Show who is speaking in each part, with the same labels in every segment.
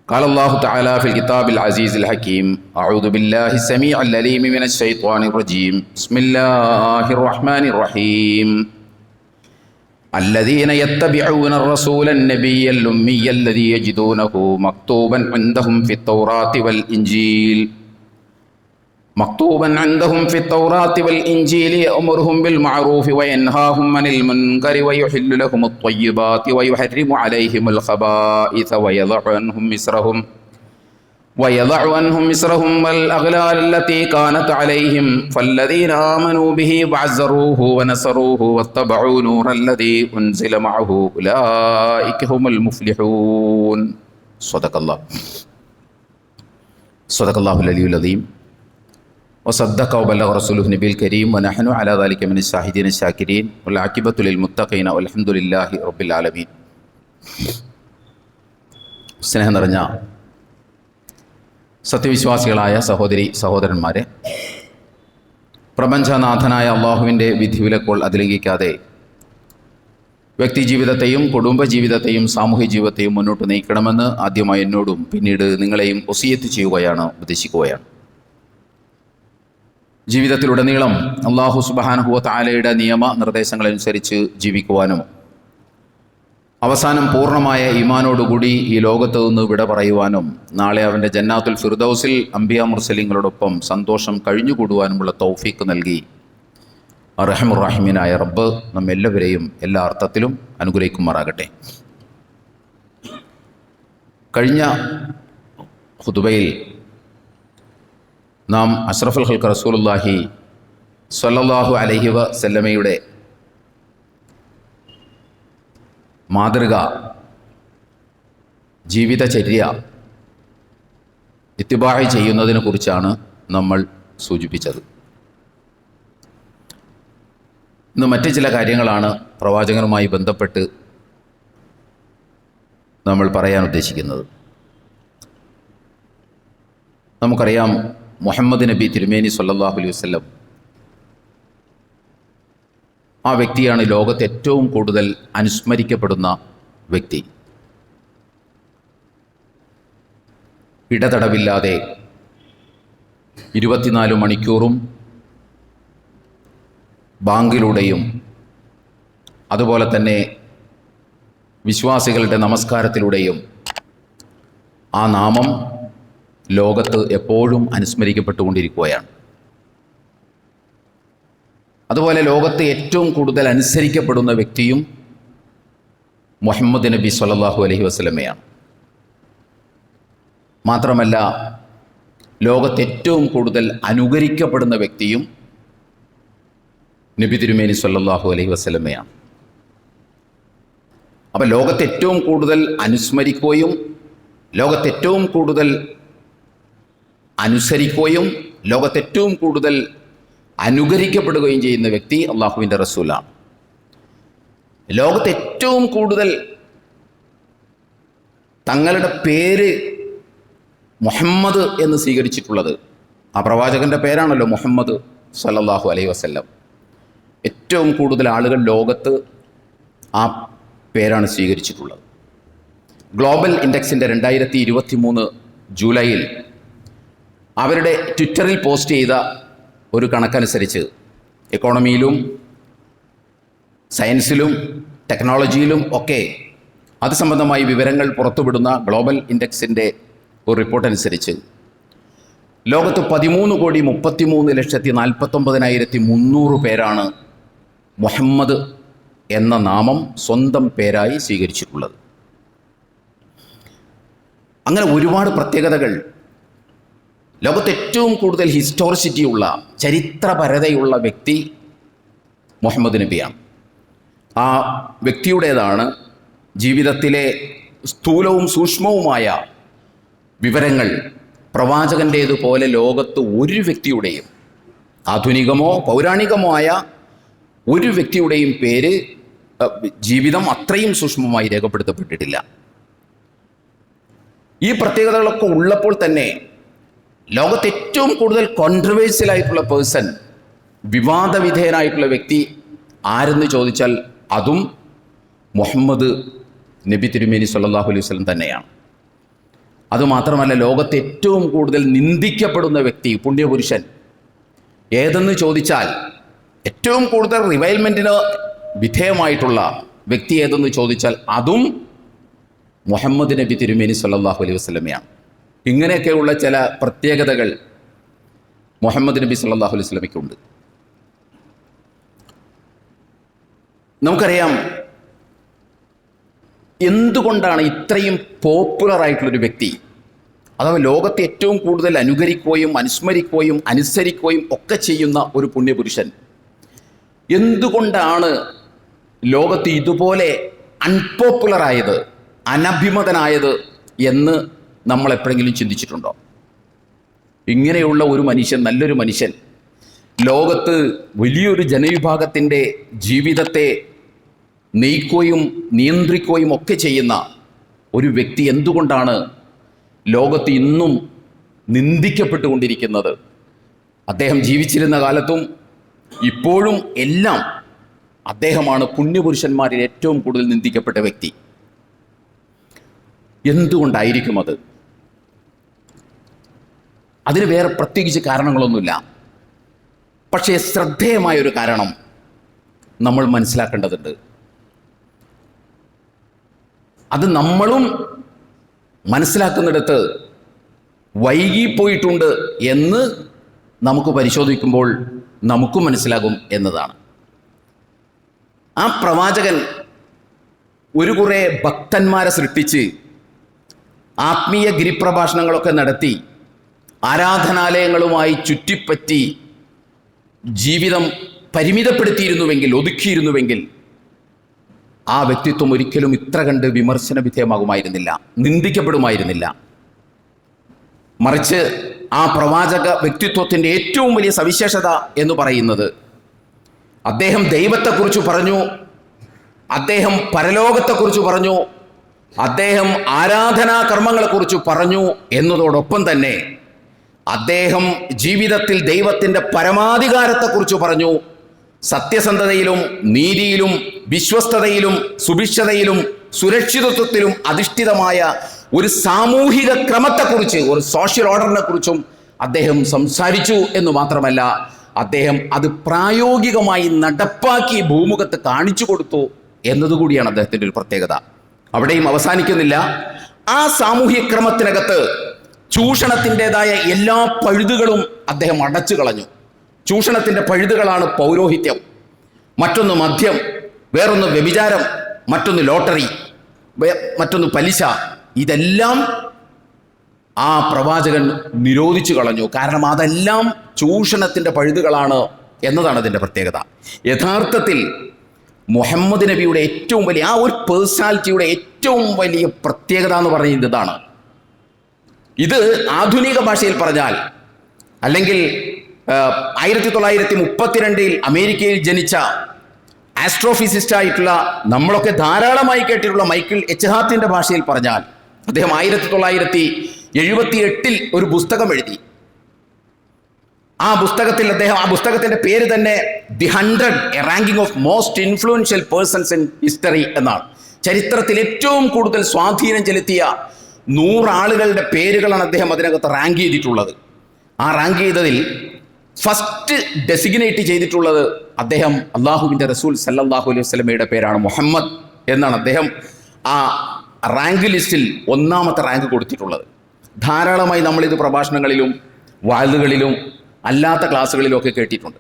Speaker 1: قال الله تعالى في الكتاب العزيز الحكيم أعوذ بالله السميع العليم من الشيطان الرجيم بسم الله الرحمن الرحيم الذين يتبعون الرسول النبي الأمي الذي يجدونه مكتوبا عندهم في التوراة والإنجيل يأمرهم بالمعروف وينهاهم عن المنكر ويحل لهم الطيبات ويحرم عليهم الخبائث ويضع عنهم مصرهم والأغلال التي كانت عليهم فالذين آمنوا به وعزروه ونصروه واتبعوا نور الذي أنزل معه أولئك هم المفلحون صدق الله العلي العظيم وصدق وبلغ رسوله النبي الكريم ونحن على ذلك من الشاهدين الشاكرين والعاقبة للمتقين والحمد لله رب العالمين. സ്നേഹം നിറഞ്ഞ സത്യവിശ്വാസികളായ സഹോദരി സഹോദരന്മാരെ, പ്രപഞ്ചനാഥനായ അള്ളാഹുവിൻ്റെ വിധിവിലക്കുകൾ അതിലംഘിക്കാതെ വ്യക്തിജീവിതത്തെയും കുടുംബജീവിതത്തെയും സാമൂഹ്യ ജീവിതത്തെയും മുന്നോട്ട് നയിക്കണമെന്ന് ആദ്യമായി എന്നോടും പിന്നീട് നിങ്ങളെയും വസിയത്ത് ചെയ്യുകയാണ്, ഉപദേശിക്കുകയാണ്. ജീവിതത്തിലുടനീളം അള്ളാഹു സുബ്ഹാനഹു വ തആലയുടെ നിയമ നിർദ്ദേശങ്ങളനുസരിച്ച് ജീവിക്കുവാനും അവസാനം പൂർണ്ണമായ ഈമാനോടുകൂടി ഈ ലോകത്ത് നിന്ന് വിട പറയുവാനും നാളെ അവൻ്റെ ജന്നാത്തുൽ ഫിർദൗസിൽ അംബിയാ മുർസലീങ്ങളോടൊപ്പം സന്തോഷം കഴിഞ്ഞുകൂടുവാനുമുള്ള തൗഫീഖ് നൽകി അർഹമുർ-റഹീമീനായ റബ്ബ് നമ്മെല്ലാവരെയും എല്ലാ അർത്ഥത്തിലും അനുഗ്രഹിക്കുമാറാകട്ടെ. കഴിഞ്ഞ ഖുതുബയിൽ നാം അഷ്റഫുൽ ഖൽഖ് റസൂലുള്ളാഹി സ്വല്ലല്ലാഹു അലൈഹി വസല്ലമയുടെ മാതൃക ജീവിതചര്യ ഇത്തിബാഅ് ചെയ്യുന്നതിനെ കുറിച്ചാണ് നമ്മൾ സൂചിപ്പിച്ചത്. ഇന്ന് മറ്റ് ചില കാര്യങ്ങളാണ് പ്രവാചകനുമായി ബന്ധപ്പെട്ട് നമ്മൾ പറയാൻ ഉദ്ദേശിക്കുന്നത്. നമുക്കറിയാം, മുഹമ്മദ് നബി തിരുമേനി സ്വല്ലല്ലാഹു അലൈഹി വസല്ലം ആ വ്യക്തിയാണ് ലോകത്ത് ഏറ്റവും കൂടുതൽ അനുസ്മരിക്കപ്പെടുന്ന വ്യക്തി. ഇടതടവില്ലാതെ 24 മണിക്കൂറും ബാങ്കിലൂടെയും അതുപോലെ തന്നെ വിശ്വാസികളുടെ നമസ്കാരത്തിലൂടെയും ആ നാമം ലോകത്ത് എപ്പോഴും അനുസ്മരിക്കപ്പെട്ടുകൊണ്ടിരിക്കുകയാണ്. അതുപോലെ ലോകത്ത് ഏറ്റവും കൂടുതൽ അനുസരിക്കപ്പെടുന്ന വ്യക്തിയും മുഹമ്മദ് നബി സ്വല്ലല്ലാഹു അലൈഹി വസല്ലമയാണ്. മാത്രമല്ല, ലോകത്ത് ഏറ്റവും കൂടുതൽ അനുകരിക്കപ്പെടുന്ന വ്യക്തിയും നബി തിരുമേനി സ്വല്ലല്ലാഹു അലൈഹി വസല്ലമയാണ്. അപ്പോൾ ലോകത്ത് ഏറ്റവും കൂടുതൽ അനുസ്മരിക്കുകയും ലോകത്ത് ഏറ്റവും കൂടുതൽ അനുസരിക്കുകയും ലോകത്ത് ഏറ്റവും കൂടുതൽ അനുകരിക്കപ്പെടുകയും ചെയ്യുന്ന വ്യക്തി അള്ളാഹുവിൻ്റെ റസൂലാണ്. ലോകത്ത് ഏറ്റവും കൂടുതൽ തങ്ങളുടെ പേര് മുഹമ്മദ് എന്ന് സ്വീകരിച്ചിട്ടുള്ളത് ആ പ്രവാചകൻ്റെ പേരാണല്ലോ മുഹമ്മദ് സ്വല്ലല്ലാഹു അലൈഹി വസല്ലം. ഏറ്റവും കൂടുതൽ ആളുകൾ ലോകത്ത് ആ പേരാണ് സ്വീകരിച്ചിട്ടുള്ളത്. ഗ്ലോബൽ ഇൻഡെക്സിൻ്റെ 2023 ജൂലൈയിൽ അവരുടെ ട്വിറ്ററിൽ പോസ്റ്റ് ചെയ്ത ഒരു കണക്കനുസരിച്ച് എക്കോണമിയിലും സയൻസിലും ടെക്നോളജിയിലും ഒക്കെ അത് സംബന്ധമായി വിവരങ്ങൾ പുറത്തുവിടുന്ന ഗ്ലോബൽ ഇൻഡെക്സിൻ്റെ ഒരു റിപ്പോർട്ട് അനുസരിച്ച് ലോകത്ത് 13,33,49,300 പേരാണ് മുഹമ്മദ് എന്ന നാമം സ്വന്തം പേരായി സ്വീകരിച്ചിട്ടുള്ളത്. അങ്ങനെ ഒരുപാട് പ്രത്യേകതകൾ, ലോകത്ത് ഏറ്റവും കൂടുതൽ ഹിസ്റ്റോറിസിറ്റിയുള്ള ചരിത്രപരതയുള്ള വ്യക്തി മുഹമ്മദ് നബിയാണ്. ആ വ്യക്തിയുടേതാണ് ജീവിതത്തിലെ സ്ഥൂലവും സൂക്ഷ്മവുമായ വിവരങ്ങൾ പ്രവാചകൻ്റേതുപോലെ ലോകത്ത് ഒരു വ്യക്തിയുടെയും, ആധുനികമോ പൗരാണികമോ ആയ ഒരു വ്യക്തിയുടെയും പേര്, ജീവിതം അത്രയും സൂക്ഷ്മമായി രേഖപ്പെടുത്തപ്പെട്ടിട്ടില്ല. ഈ പ്രത്യേകതകളൊക്കെ ഉള്ളപ്പോൾ തന്നെ ലോകത്ത് ഏറ്റവും കൂടുതൽ കോൺട്രവേഴ്സ്യലായിട്ടുള്ള പേഴ്സൺ, വിവാദവിധേയനായിട്ടുള്ള വ്യക്തി ആരെന്ന് ചോദിച്ചാൽ അതും മുഹമ്മദ് നബി തിരുമേനി സ്വല്ലല്ലാഹു അലൈഹി വസല്ലം തന്നെയാണ്. അതുമാത്രമല്ല, ലോകത്ത് ഏറ്റവും കൂടുതൽ നിന്ദിക്കപ്പെടുന്ന വ്യക്തി, പുണ്യപുരുഷൻ ഏതെന്ന് ചോദിച്ചാൽ, ഏറ്റവും കൂടുതൽ റിവൈൽമെൻറ്റിന് വിധേയമായിട്ടുള്ള വ്യക്തി ഏതെന്ന് ചോദിച്ചാൽ അതും മുഹമ്മദ് നബി തിരുമേനി സല്ലല്ലാഹു അലൈഹി വസല്ലമയാണ്. ഇങ്ങനെയൊക്കെയുള്ള ചില പ്രത്യേകതകൾ മുഹമ്മദ് നബി സല്ലല്ലാഹു അലൈഹി വസല്ലമയ്ക്കുണ്ട്. നമുക്കറിയാം എന്തുകൊണ്ടാണ് ഇത്രയും പോപ്പുലർ ആയിട്ടുള്ളൊരു വ്യക്തി, അഥവാ ലോകത്തെ ഏറ്റവും കൂടുതൽ അനുകരിക്കുകയും അനുസ്മരിക്കുകയും അനുസരിക്കുകയും ഒക്കെ ചെയ്യുന്ന ഒരു പുണ്യപുരുഷൻ എന്തുകൊണ്ടാണ് ലോകത്ത് ഇതുപോലെ അൺപോപ്പുലറായത്, അനഭിമതനായത് എന്ന് നമ്മൾ എപ്പോഴെങ്കിലും ചിന്തിച്ചിട്ടുണ്ടോ? ഇങ്ങനെയുള്ള ഒരു മനുഷ്യൻ, നല്ലൊരു മനുഷ്യൻ, ലോകത്ത് വലിയൊരു ജനവിഭാഗത്തിൻ്റെ ജീവിതത്തെ നയിക്കുകയും നിയന്ത്രിക്കുകയും ഒക്കെ ചെയ്യുന്ന ഒരു വ്യക്തി എന്തുകൊണ്ടാണ് ലോകത്ത് ഇന്നും നിന്ദിക്കപ്പെട്ടുകൊണ്ടിരിക്കുന്നത്? അദ്ദേഹം ജീവിച്ചിരുന്ന കാലത്തും ഇപ്പോഴും എല്ലാം അദ്ദേഹമാണ് പുണ്യപുരുഷന്മാരിൽ ഏറ്റവും കൂടുതൽ നിന്ദിക്കപ്പെട്ട വ്യക്തി. എന്തുകൊണ്ടായിരിക്കും അത്? അതിന് വേറെ പ്രത്യേകിച്ച് കാരണങ്ങളൊന്നുമില്ല. പക്ഷേ ശ്രദ്ധേയമായൊരു കാരണം നമ്മൾ മനസ്സിലാക്കേണ്ടതുണ്ട്. അത് നമ്മളും മനസ്സിലാക്കുന്നിടത്ത് വൈകിപ്പോയിട്ടുണ്ട് എന്ന് നമുക്ക് പരിശോധിക്കുമ്പോൾ നമുക്കും മനസ്സിലാകും എന്നതാണ്. ആ പ്രവാചകൻ ഒരു കുറേ ഭക്തന്മാരെ സൃഷ്ടിച്ച് ആത്മീയ ഗിരിപ്രഭാഷണങ്ങളൊക്കെ നടത്തി ആരാധനാലയങ്ങളുമായി ചുറ്റിപ്പറ്റി ജീവിതം പരിമിതപ്പെടുത്തിയിരുന്നുവെങ്കിൽ, ഒതുക്കിയിരുന്നുവെങ്കിൽ ആ വ്യക്തിത്വം ഒരിക്കലും ഇത്ര കണ്ട് വിമർശന വിധേയമാകുമായിരുന്നില്ല, നിന്ദിക്കപ്പെടുമായിരുന്നില്ല. മറിച്ച് ആ പ്രവാചക വ്യക്തിത്വത്തിൻ്റെ ഏറ്റവും വലിയ സവിശേഷത എന്ന് പറയുന്നത് അദ്ദേഹം ദൈവത്തെക്കുറിച്ച് പറഞ്ഞു, അദ്ദേഹം പരലോകത്തെക്കുറിച്ച് പറഞ്ഞു, അദ്ദേഹം ആരാധനാ കർമ്മങ്ങളെക്കുറിച്ച് പറഞ്ഞു എന്നതോടൊപ്പം തന്നെ അദ്ദേഹം ജീവിതത്തിൽ ദൈവത്തിൻ്റെ പരമാധികാരത്തെക്കുറിച്ച് പറഞ്ഞു. സത്യസന്ധതയിലും നീതിയിലും വിശ്വസ്തതയിലും സുഭിക്ഷതയിലും സുരക്ഷിതത്വത്തിലും അധിഷ്ഠിതമായ ഒരു സാമൂഹിക ക്രമത്തെക്കുറിച്ച്, ഒരു സോഷ്യൽ ഓർഡറിനെ കുറിച്ചും അദ്ദേഹം സംസാരിച്ചു എന്ന് മാത്രമല്ല, അദ്ദേഹം അത് പ്രായോഗികമായി നടപ്പാക്കി ഭൂമുഖത്ത് കാണിച്ചു കൊടുത്തു എന്നതുകൂടിയാണ് അദ്ദേഹത്തിൻ്റെ ഒരു പ്രത്യേകത. അവിടെയും അവസാനിക്കുന്നില്ല. ആ സാമൂഹ്യ ക്രമത്തിനകത്ത് ചൂഷണത്തിൻ്റെതായ എല്ലാ പഴുതുകളും അദ്ദേഹം അടച്ചു കളഞ്ഞു. ചൂഷണത്തിൻ്റെ പഴുതുകളാണ് പൗരോഹിത്യം, മറ്റൊന്ന് മദ്യം, വേറൊന്ന് വ്യഭിചാരം, മറ്റൊന്ന് ലോട്ടറി, മറ്റൊന്ന് പലിശ. ഇതെല്ലാം ആ പ്രവാചകൻ നിരോധിച്ചു കളഞ്ഞു. കാരണം അതെല്ലാം ചൂഷണത്തിൻ്റെ പഴുതുകളാണ് എന്നതാണ് അതിൻ്റെ പ്രത്യേകത. യഥാർത്ഥത്തിൽ മുഹമ്മദ് നബിയുടെ ഏറ്റവും വലിയ ആ ഒരു പേഴ്സണാലിറ്റിയുടെ ഏറ്റവും വലിയ പ്രത്യേകത എന്ന് പറയുന്നത് ഇതാണ്. ഇത് ആധുനിക ഭാഷയിൽ പറഞ്ഞാൽ, അല്ലെങ്കിൽ 1932 അമേരിക്കയിൽ ജനിച്ച ആസ്ട്രോഫിസിസ്റ്റ് ആയിട്ടുള്ള നമ്മളൊക്കെ ധാരാളമായി കേട്ടിട്ടുള്ള മൈക്കിൾ എച്ച് ഹാർട്ടിൻ്റെ ഭാഷയിൽ പറഞ്ഞാൽ, അദ്ദേഹം 1978 ഒരു പുസ്തകം എഴുതി. ആ പുസ്തകത്തിൻ്റെ പേര് തന്നെ the 100 a ranking of most influential persons in history എന്നാണ്. ചരിത്രത്തിൽ ഏറ്റവും കൂടുതൽ സ്വാധീനം ചെലുത്തിയ 100 ആളുകളുടെ പേരുകളാണ് അദ്ദേഹം അതിനകത്ത് റാങ്ക് ചെയ്തിട്ടുള്ളത്. ആ റാങ്ക് ചെയ്തതിൽ ഫസ്റ്റ് ഡെസിഗ്നേറ്റ് ചെയ്തിട്ടുള്ളത് അദ്ദേഹം അള്ളാഹുവിൻ്റെ റസൂൽ സല്ലല്ലാഹു അലൈഹി വസല്ലമയുടെ പേരാണ്, മുഹമ്മദ് എന്നാണ് അദ്ദേഹം ആ റാങ്ക് ലിസ്റ്റിൽ 1ാമത്തെ റാങ്ക് കൊടുത്തിട്ടുള്ളത്. ധാരാളമായി നമ്മളിത് പ്രഭാഷണങ്ങളിലും വാഴുകളിലും അല്ലാത്ത ക്ലാസ്സുകളിലും ഒക്കെ കേട്ടിട്ടുണ്ട്.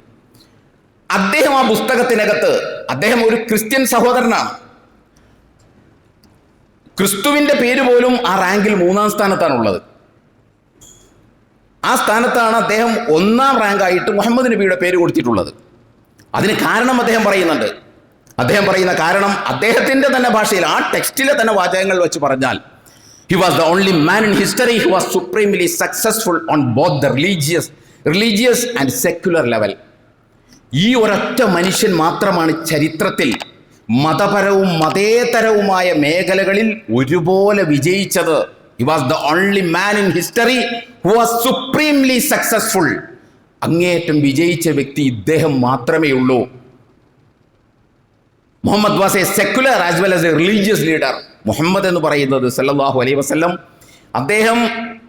Speaker 1: അദ്ദേഹം ആ പുസ്തകത്തിനകത്ത്, അദ്ദേഹം ഒരു ക്രിസ്ത്യൻ സഹോദരനാണ്. ക്രിസ്തുവിൻ്റെ പേര് പോലും ആ റാങ്കിൽ 3ാം സ്ഥാനത്താണുള്ളത്. ആ സ്ഥാനത്താണ് അദ്ദേഹം 1ാം റാങ്കായിട്ട് മുഹമ്മദ് നബിയുടെ പേര് കൊടുത്തിട്ടുള്ളത്. അതിന് കാരണം അദ്ദേഹം പറയുന്നുണ്ട്. അദ്ദേഹം പറയുന്ന കാരണം അദ്ദേഹത്തിൻ്റെ തന്നെ ഭാഷയിൽ, ആ ടെക്സ്റ്റിലെ തന്നെ വാചകങ്ങൾ വെച്ച് പറഞ്ഞാൽ, he was the only man in history who was supremely successful on both the religious and secular level. ഈ ഒരൊറ്റ മനുഷ്യൻ മാത്രമാണ് ചരിത്രത്തിൽ മതപരവും മതേതരവുമായ മേഖലകളിൽ ഒരുപോലെ വിജയിച്ചത്. He was the only man in history who was supremely successful. അങ്ങേയറ്റം വിജയിച്ച വ്യക്തി ഇദ്ദേഹം മാത്രമേ ഉള്ളൂ. Muhammad was a secular as well as a religious leader. Muhammad എന്ന് പറയുന്നത് സല്ലല്ലാഹു അലൈഹി വസല്ലം അദ്ദേഹം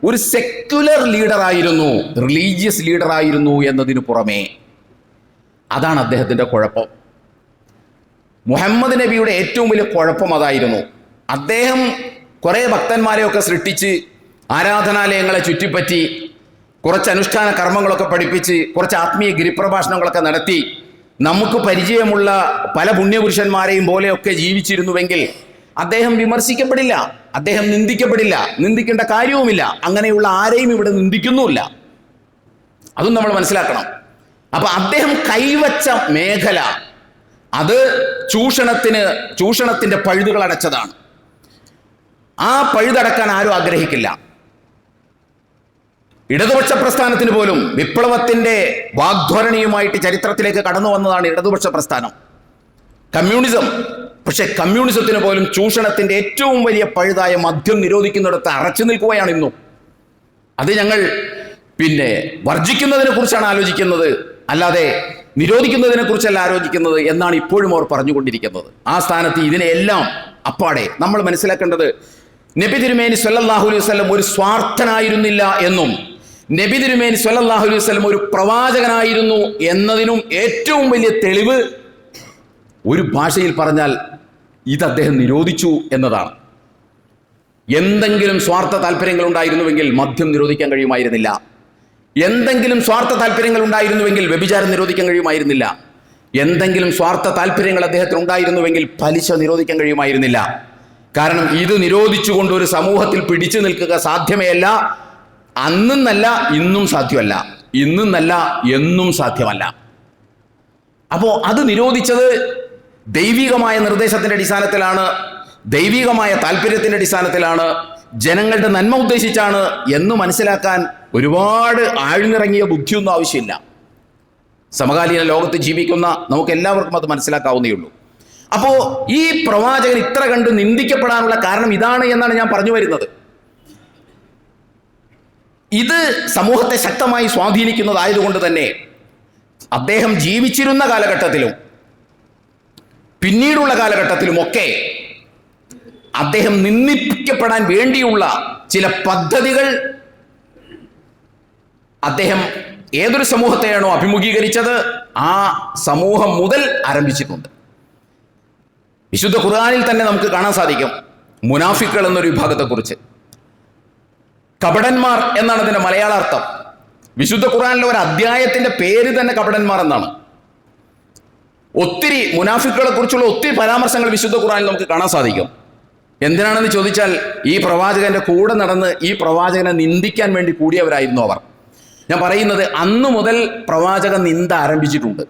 Speaker 1: ഒരു സെക്യുലർ ലീഡറായിരുന്നു, റിലീജിയസ് ലീഡറായിരുന്നു എന്നതിനു പുറമേ അതാണ് അദ്ദേഹത്തിൻ്റെ കുഴപ്പം. മുഹമ്മദ് നബിയുടെ ഏറ്റവും വലിയ കുഴപ്പം അതായിരുന്നു. അദ്ദേഹം കുറേ ഭക്തന്മാരെയൊക്കെ സൃഷ്ടിച്ച് ആരാധനാലയങ്ങളെ ചുറ്റിപ്പറ്റി കുറച്ച് അനുഷ്ഠാന കർമ്മങ്ങളൊക്കെ പഠിപ്പിച്ച് കുറച്ച് ആത്മീയ ഗിരിപ്രഭാഷണങ്ങളൊക്കെ നടത്തി നമുക്ക് പരിചയമുള്ള പല പുണ്യപുരുഷന്മാരെയും പോലെയൊക്കെ ജീവിച്ചിരുന്നുവെങ്കിൽ അദ്ദേഹം വിമർശിക്കപ്പെടില്ല, അദ്ദേഹം നിന്ദിക്കപ്പെടില്ല, നിന്ദിക്കേണ്ട കാര്യവുമില്ല. അങ്ങനെയുള്ള ആരെയും ഇവിടെ നിന്ദിക്കുന്നുമില്ല. അതും നമ്മൾ മനസ്സിലാക്കണം. അപ്പൊ അദ്ദേഹം കൈവച്ച മേഖല അത് ചൂഷണത്തിന്റെ പഴുതുകൾ അടച്ചതാണ്. ആ പഴുതടക്കാൻ ആരും ആഗ്രഹിക്കില്ല. ഇടതുപക്ഷ പ്രസ്ഥാനത്തിന് പോലും വിപ്ലവത്തിന്റെ വാഗ്ധോരണിയുമായിട്ട് ചരിത്രത്തിലേക്ക് കടന്നു വന്നതാണ് ഇടതുപക്ഷ പ്രസ്ഥാനം, കമ്മ്യൂണിസം. പക്ഷെ കമ്മ്യൂണിസത്തിന് പോലും ചൂഷണത്തിന്റെ ഏറ്റവും വലിയ പഴുതായ മദ്യം നിരോധിക്കുന്നിടത്ത് അറച്ചു നിൽക്കുകയാണ് ഇന്നും. അത് ഞങ്ങൾ വർജിക്കുന്നതിനെ കുറിച്ചാണ് ആലോചിക്കുന്നത്, അല്ലാതെ നിരോധിക്കുന്നതിനെ കുറിച്ചല്ല ആലോചിക്കുന്നത് എന്നാണ് ഇപ്പോഴും അവർ പറഞ്ഞുകൊണ്ടിരിക്കുന്നത്. ആ സ്ഥാനത്ത് ഇതിനെല്ലാം അപ്പാടെ നമ്മൾ മനസ്സിലാക്കേണ്ടത് നബി തിരുമേനി സ്വല്ലല്ലാഹു അലൈഹി വസല്ലം ഒരു സ്വാർത്ഥനായിരുന്നില്ല എന്നും നബി തിരുമേനി സ്വല്ലല്ലാഹു അലൈഹി വസല്ലം ഒരു പ്രവാചകനായിരുന്നു എന്നതിനും ഏറ്റവും വലിയ തെളിവ് ഒരു ഭാഷയിൽ പറഞ്ഞാൽ ഇത് അദ്ദേഹം നിരോധിച്ചു എന്നതാണ്. എന്തെങ്കിലും സ്വാർത്ഥ താല്പര്യങ്ങൾ ഉണ്ടായിരുന്നുവെങ്കിൽ മദ്യം നിരോധിക്കാൻ കഴിയുമായിരുന്നില്ല. എന്തെങ്കിലും സ്വാർത്ഥ താല്പര്യങ്ങൾ ഉണ്ടായിരുന്നുവെങ്കിൽ വ്യഭിചാരം നിരോധിക്കാൻ കഴിയുമായിരുന്നില്ല. എന്തെങ്കിലും സ്വാർത്ഥ താല്പര്യങ്ങൾ അദ്ദേഹത്തിന് ഉണ്ടായിരുന്നുവെങ്കിൽ പലിശ നിരോധിക്കാൻ കഴിയുമായിരുന്നില്ല. കാരണം ഇത് നിരോധിച്ചുകൊണ്ട് ഒരു സമൂഹത്തിൽ പിടിച്ചു നിൽക്കുക സാധ്യമേ അല്ല. അന്നെന്നല്ല ഇന്നും സാധ്യമല്ല, ഇന്നെന്നല്ല എന്നും സാധ്യമല്ല. അപ്പോൾ അത് നിരോധിച്ചത് ദൈവികമായ നിർദ്ദേശത്തിന്റെ അടിസ്ഥാനത്തിലാണ്, ദൈവികമായ താല്പര്യത്തിന്റെ അടിസ്ഥാനത്തിലാണ്, ജനങ്ങളുടെ നന്മ ഉദ്ദേശിച്ചാണ് എന്ന് മനസ്സിലാക്കാൻ ഒരുപാട് ആഴ്ന്നിറങ്ങിയ ബുദ്ധിയൊന്നും ആവശ്യമില്ല. സമകാലീന ലോകത്ത് ജീവിക്കുന്ന നമുക്ക് എല്ലാവർക്കും അത് മനസ്സിലാക്കാവുന്നേ ഉള്ളൂ. അപ്പോൾ ഈ പ്രവാചകൻ ഇത്ര കണ്ട് നിന്ദിക്കപ്പെടാനുള്ള കാരണം ഇതാണ് എന്നാണ് ഞാൻ പറഞ്ഞു വരുന്നത്. ഇത് സമൂഹത്തെ ശക്തമായി സ്വാധീനിക്കുന്നതായതുകൊണ്ട് തന്നെ അദ്ദേഹം ജീവിച്ചിരുന്ന കാലഘട്ടത്തിലും പിന്നീടുള്ള കാലഘട്ടത്തിലുമൊക്കെ അദ്ദേഹം നിന്ദിക്കപ്പെടാൻ വേണ്ടിയുള്ള ചില പദ്ധതികൾ അദ്ദേഹം ഏതൊരു സമൂഹത്തെയാണോ അഭിമുഖീകരിച്ചത് ആ സമൂഹം മുതൽ ആരംഭിച്ചിട്ടുണ്ട്. വിശുദ്ധ ഖുർആനിൽ തന്നെ നമുക്ക് കാണാൻ സാധിക്കും മുനാഫിക്കുകൾ എന്നൊരു വിഭാഗത്തെക്കുറിച്ച്. കപടന്മാർ എന്നാണ് അതിന്റെ മലയാള അർത്ഥം. വിശുദ്ധ ഖുർആനിലെ ഒരു അധ്യായത്തിന്റെ പേര് തന്നെ കപടന്മാർ എന്നാണ്. ഒത്തിരി മുനാഫിക്കുകളെ കുറിച്ചുള്ള ഒത്തിരി പരാമർശങ്ങൾ വിശുദ്ധ ഖുർആനിൽ നമുക്ക് കാണാൻ സാധിക്കും. എന്തിനാണെന്ന് ചോദിച്ചാൽ ഈ പ്രവാചകന്റെ കൂടെ നടന്ന് ഈ പ്രവാചകനെ നിന്ദിക്കാൻ വേണ്ടി കൂടിയവരായിരുന്നു അവർ. ഞാൻ പറയുന്നത് അന്നു മുതൽ പ്രവാചക നിന്ദ ആരംഭിച്ചിട്ടുണ്ട്.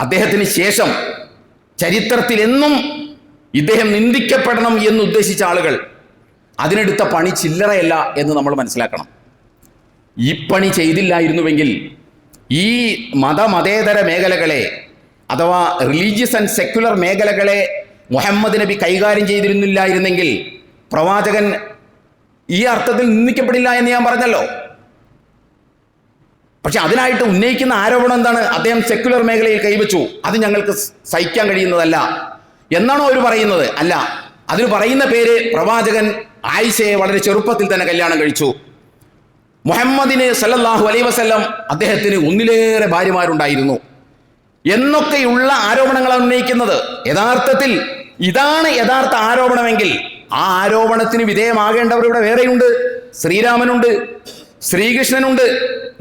Speaker 1: അദ്ദേഹത്തിന് ശേഷം ചരിത്രത്തിൽ എന്നും ഇദ്ദേഹം നിന്ദിക്കപ്പെടണം എന്ന് ഉദ്ദേശിച്ച ആളുകൾ അതിനെടുത്ത പണി ചില്ലറയല്ല എന്ന് നമ്മൾ മനസ്സിലാക്കണം. ഈ പണി ചെയ്തില്ലായിരുന്നുവെങ്കിൽ ഈ മതേതര മേഖലകളെ അഥവാ റിലീജിയസ് ആൻഡ് സെക്യുലർ മേഖലകളെ മുഹമ്മദ് നബി കൈകാര്യം ചെയ്തിരുന്നില്ലായിരുന്നെങ്കിൽ പ്രവാചകൻ ഈ അർത്ഥത്തിൽ നിന്ദിക്കപ്പെടില്ല എന്ന് ഞാൻ പറഞ്ഞല്ലോ. പക്ഷെ അതിനായിട്ട് ഉന്നയിക്കുന്ന ആരോപണം എന്താണ്? അദ്ദേഹം സെക്യുലർ മേഖലയിൽ കൈവച്ചു, അത് ഞങ്ങൾക്ക് സഹിക്കാൻ കഴിയുന്നതല്ല എന്നാണോ അവർ പറയുന്നത്? അല്ല, അതിന് പറയുന്ന പേര് പ്രവാചകൻ ആയിഷയെ വളരെ ചെറുപ്പത്തിൽ തന്നെ കല്യാണം കഴിച്ചു. മുഹമ്മദിന് സല്ലല്ലാഹു അലൈഹി വസല്ലം അദ്ദേഹത്തിന് ഒന്നിലേറെ ഭാര്യമാരുണ്ടായിരുന്നു എന്നൊക്കെയുള്ള ആരോപണങ്ങളാണ് ഉന്നയിക്കുന്നത്. യഥാർത്ഥത്തിൽ ഇതാണ് യഥാർത്ഥ ആരോപണമെങ്കിൽ ആ ആരോപണത്തിന് വിധേയമാകേണ്ടവർ ഇവിടെ വേറെയുണ്ട്. ശ്രീരാമനുണ്ട്, ശ്രീകൃഷ്ണനുണ്ട്,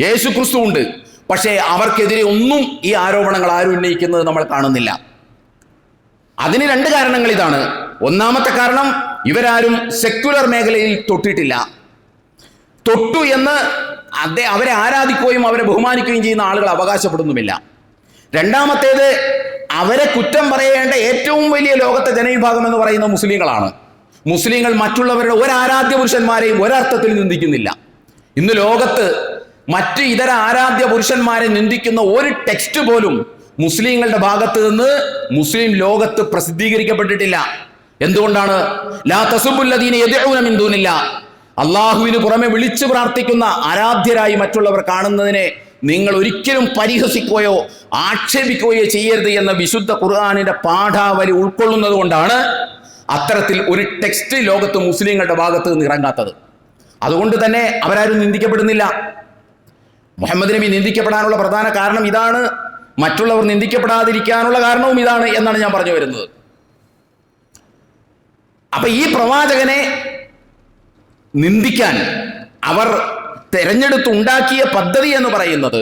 Speaker 1: യേശു ക്രിസ്തു ഉണ്ട്. പക്ഷേ അവർക്കെതിരെ ഒന്നും ഈ ആരോപണങ്ങൾ ആരും ഉന്നയിക്കുന്നത് നമ്മൾ കാണുന്നില്ല. അതിന് രണ്ട് കാരണങ്ങൾ ഇതാണ്. ഒന്നാമത്തെ കാരണം, ഇവരാരും സെക്യുലർ മേഖലയിൽ തൊട്ടിട്ടില്ല. തൊട്ടു എന്ന് അവരെ ആരാധിക്കുകയും അവരെ ബഹുമാനിക്കുകയും ചെയ്യുന്ന ആളുകൾ അവകാശപ്പെടുന്നുമില്ല. രണ്ടാമത്തേത്, അവരെ കുറ്റം പറയേണ്ട ഏറ്റവും വലിയ ലോകത്തെ ജനവിഭാഗം എന്ന് പറയുന്ന മുസ്ലിങ്ങളാണ്. മുസ്ലിങ്ങൾ മറ്റുള്ളവരുടെ ഒരാരാധ്യ പുരുഷന്മാരെയും ഒരർത്ഥത്തിൽ നിന്ദിക്കുന്നില്ല. ഇന്ന് ലോകത്ത് മറ്റ് ഇതര ആരാധ്യ പുരുഷന്മാരെ നിന്ദിക്കുന്ന ഒരു ടെക്സ്റ്റ് പോലും മുസ്ലിങ്ങളുടെ ഭാഗത്ത് നിന്ന് മുസ്ലിം ലോകത്ത് പ്രസിദ്ധീകരിക്കപ്പെട്ടിട്ടില്ല. എന്തുകൊണ്ടാണ്? ലാ തസുബുല്ലദീന യദ്ഊന മിൻ ദൂനില്ലാഹ്, അള്ളാഹുവിന് പുറമെ വിളിച്ചു പ്രാർത്ഥിക്കുന്ന ആരാധ്യരായി മറ്റുള്ളവർ കാണുന്നതിനെ നിങ്ങൾ ഒരിക്കലും പരിഹസിക്കുകയോ ആക്ഷേപിക്കുകയോ ചെയ്യരുത് എന്ന വിശുദ്ധ ഖുർആനിന്റെ പാഠാവലി ഉൾക്കൊള്ളുന്നത് കൊണ്ടാണ് അത്തരത്തിൽ ഒരു ടെക്സ്റ്റ് ലോകത്ത് മുസ്ലിങ്ങളുടെ ഭാഗത്ത് നിന്ന് ഇറങ്ങാത്തത്. അതുകൊണ്ട് തന്നെ അവരാരും നിന്ദിക്കപ്പെടുന്നില്ല. മുഹമ്മദ് നബി നിന്ദിക്കപ്പെടാനുള്ള പ്രധാന കാരണം ഇതാണ്, മറ്റുള്ളവർ നിന്ദിക്കപ്പെടാതിരിക്കാനുള്ള കാരണവും ഇതാണ് എന്നാണ് ഞാൻ പറഞ്ഞു വരുന്നത്. അപ്പൊ ഈ പ്രവാചകനെ നിന്ദിക്കാൻ അവർ തെരഞ്ഞെടുത്തുണ്ടാക്കിയ പദ്ധതി എന്ന് പറയുന്നത്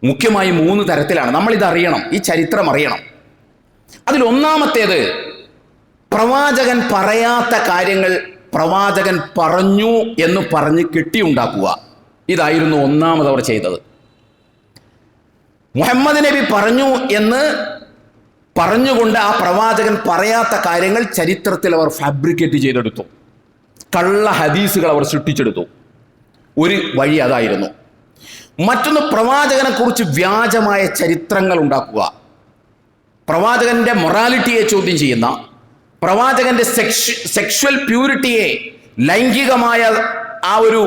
Speaker 1: മുഖ്യമായി 3 തരത്തിലാണ്. നമ്മളിത് അറിയണം, ഈ ചരിത്രം അറിയണം. അതിലൊന്നാമത്തേത്, പ്രവാചകൻ പറയാത്ത കാര്യങ്ങൾ പ്രവാചകൻ പറഞ്ഞു എന്ന് പറഞ്ഞ് കെട്ടിയുണ്ടാക്കുക. ഇതായിരുന്നു ഒന്നാമത് അവർ ചെയ്തത്. മുഹമ്മദ് നബി പറഞ്ഞു എന്ന് പറഞ്ഞുകൊണ്ട് ആ പ്രവാചകൻ പറയാത്ത കാര്യങ്ങൾ ചരിത്രത്തിൽ അവർ ഫാബ്രിക്കേറ്റ് ചെയ്തെടുത്തു. കള്ള ഹദീസുകൾ അവർ സൃഷ്ടിച്ചെടുത്തു. ഒരു വഴി അതായിരുന്നു. മറ്റൊന്ന്, പ്രവാചകനെ കുറിച്ച് വ്യാജമായ ചരിത്രങ്ങൾ ഉണ്ടാക്കുക. പ്രവാചകന്റെ മൊറാലിറ്റിയെ ചോദ്യം ചെയ്യുന്ന, പ്രവാചകന്റെ സെക്ഷൽ പ്യൂരിറ്റിയെ, ലൈംഗികമായ ആ ഒരു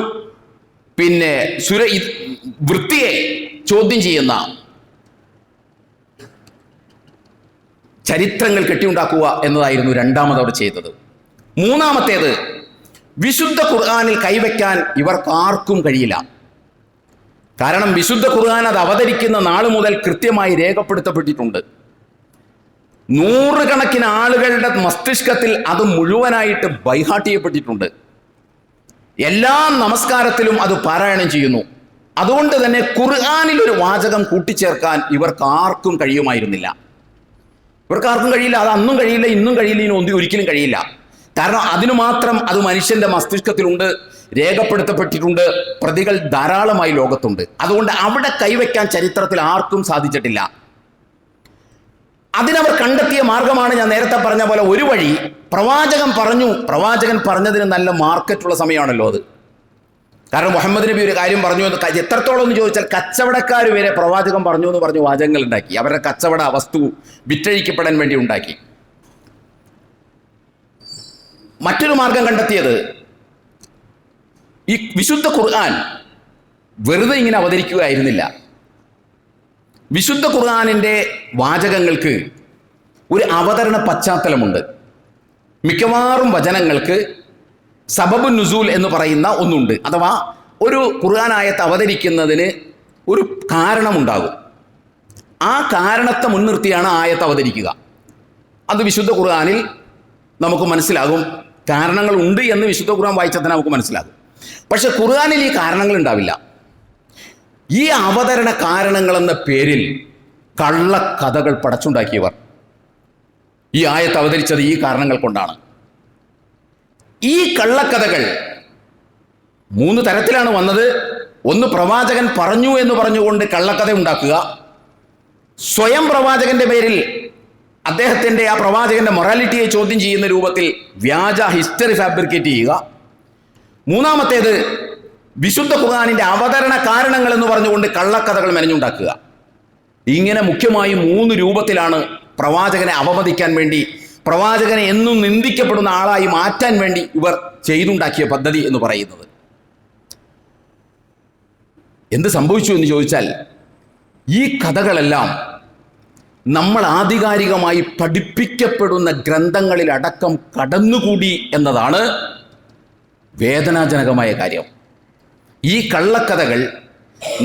Speaker 1: വൃത്തിയെ ചോദ്യം ചെയ്യുന്ന ചരിത്രങ്ങൾ കെട്ടിയുണ്ടാക്കുക എന്നതായിരുന്നു രണ്ടാമത് അവർ ചെയ്തത്. മൂന്നാമത്തേത്, വിശുദ്ധ ഖുർആനിൽ കൈവയ്ക്കാൻ ഇവർക്കാർക്കും കഴിയില്ല. കാരണം വിശുദ്ധ ഖുർആൻ അത് അവതരിക്കുന്ന നാൾ മുതൽ കൃത്യമായി രേഖപ്പെടുത്തപ്പെട്ടിട്ടുണ്ട്. 100 കണക്കിന് ആളുകളുടെ മസ്തിഷ്കത്തിൽ അത് മുഴുവനായിട്ട് ബൈഹാർട്ട് ചെയ്യപ്പെട്ടിട്ടുണ്ട്. എല്ലാ നമസ്കാരത്തിലും അത് പാരായണം ചെയ്യുന്നു. അതുകൊണ്ട് തന്നെ ഖുർആനിൽ ഒരു വാചകം കൂട്ടിച്ചേർക്കാൻ ഇവർക്കാർക്കും കഴിയുമായിരുന്നില്ല. ഇവർക്കാർക്കും കഴിയില്ല. അത് അന്നും കഴിയില്ല, ഇന്നും കഴിയില്ല, ഇനി ഒരിക്കലും കഴിയില്ല. കാരണം അതിനു മാത്രം അത് മനുഷ്യന്റെ മസ്തിഷ്കത്തിലുണ്ട്, രേഖപ്പെടുത്തപ്പെട്ടിട്ടുണ്ട്. പ്രതികൾ ധാരാളമായി ലോകത്തുണ്ട്. അതുകൊണ്ട് അവിടെ കൈവയ്ക്കാൻ ചരിത്രത്തിൽ ആർക്കും സാധിച്ചിട്ടില്ല. അതിനവർ കണ്ടെത്തിയ മാർഗമാണ് ഞാൻ നേരത്തെ പറഞ്ഞ പോലെ ഒരു വഴി. പ്രവാചകൻ പറഞ്ഞു, പ്രവാചകൻ പറഞ്ഞതിന് നല്ല മാർക്കറ്റുള്ള സമയമാണല്ലോ അത്. കാരണം മുഹമ്മദ് നബി ഒരു കാര്യം പറഞ്ഞു എന്ന് എത്രത്തോളം എന്ന് ചോദിച്ചാൽ കച്ചവടക്കാർ വരെ പ്രവാചകൻ പറഞ്ഞു എന്ന് പറഞ്ഞു വാചകങ്ങൾ ഉണ്ടാക്കി. അവരുടെ കച്ചവട വസ്തു വിറ്റഴിക്കപ്പെടാൻ വേണ്ടി ഉണ്ടാക്കി. മറ്റൊരു മാർഗം കണ്ടെത്തിയത്, ഈ വിശുദ്ധ ഖുർആൻ വെറുതെ ഇങ്ങനെ അവതരിക്കുകയായിരുന്നില്ല. വിശുദ്ധ ഖുർആനിൻ്റെ വാചകങ്ങൾക്ക് ഒരു അവതരണ പശ്ചാത്തലമുണ്ട്. മിക്കവാറും വചനങ്ങൾക്ക് സബബു നുസൂൽ എന്ന് പറയുന്ന ഒന്നുണ്ട്. അഥവാ ഒരു ഖുർആൻ ആയത്ത് അവതരിക്കുന്നതിന് ഒരു കാരണമുണ്ടാകും. ആ കാരണത്തെ മുൻനിർത്തിയാണ് ആയത്ത് അവതരിക്കുക. അത് വിശുദ്ധ ഖുർആനിൽ നമുക്ക് മനസ്സിലാകും. കാരണങ്ങളുണ്ട് എന്ന് വിശുദ്ധ ഖുർആൻ വായിച്ചാൽ നമുക്ക് മനസ്സിലാകും. പക്ഷെ ഖുർആനിൽ ഈ കാരണങ്ങൾ ഉണ്ടാവില്ല. ഈ അവതരണ കാരണങ്ങളെന്ന പേരിൽ കള്ളക്കഥകൾ പടച്ചുണ്ടാക്കിയവർ ഈ ആയത്ത് അവതരിച്ചത് ഈ കാരണങ്ങൾ കൊണ്ടാണ്. ഈ കള്ളക്കഥകൾ 3 തരത്തിലാണ് വന്നത്. ഒന്ന്, പ്രവാചകൻ പറഞ്ഞു എന്ന് പറഞ്ഞുകൊണ്ട് കള്ളക്കഥ ഉണ്ടാക്കുക. സ്വയം പ്രവാചകന്റെ പേരിൽ അദ്ദേഹത്തിൻ്റെ ആ പ്രവാചകന്റെ മൊറാലിറ്റിയെ ചോദ്യം ചെയ്യുന്ന രൂപത്തിൽ വ്യാജ ഹിസ്റ്ററി ഫാബ്രിക്കേറ്റ് ചെയ്യുക. മൂന്നാമത്തേത്, വിശുദ്ധ ഖുർആനിൻ്റെ അവതരണ കാരണങ്ങൾ എന്ന് പറഞ്ഞുകൊണ്ട് കള്ളക്കഥകൾ മെനഞ്ഞുണ്ടാക്കുക. ഇങ്ങനെ മുഖ്യമായും 3 രൂപത്തിലാണ് പ്രവാചകനെ അവമതിക്കാൻ വേണ്ടി, പ്രവാചകനെ എന്നും നിന്ദിക്കപ്പെടുന്ന ആളായി മാറ്റാൻ വേണ്ടി ഇവർ ചെയ്തുണ്ടാക്കിയ പദ്ധതി എന്ന് പറയുന്നത്. എന്ത് സംഭവിച്ചു എന്ന് ചോദിച്ചാൽ, ഈ കഥകളെല്ലാം നമ്മൾ ആധികാരികമായി പഠിപ്പിക്കപ്പെടുന്ന ഗ്രന്ഥങ്ങളിലടക്കം കടന്നുകൂടി എന്നതാണ് വേദനാജനകമായ കാര്യം. ഈ കള്ളക്കഥകൾ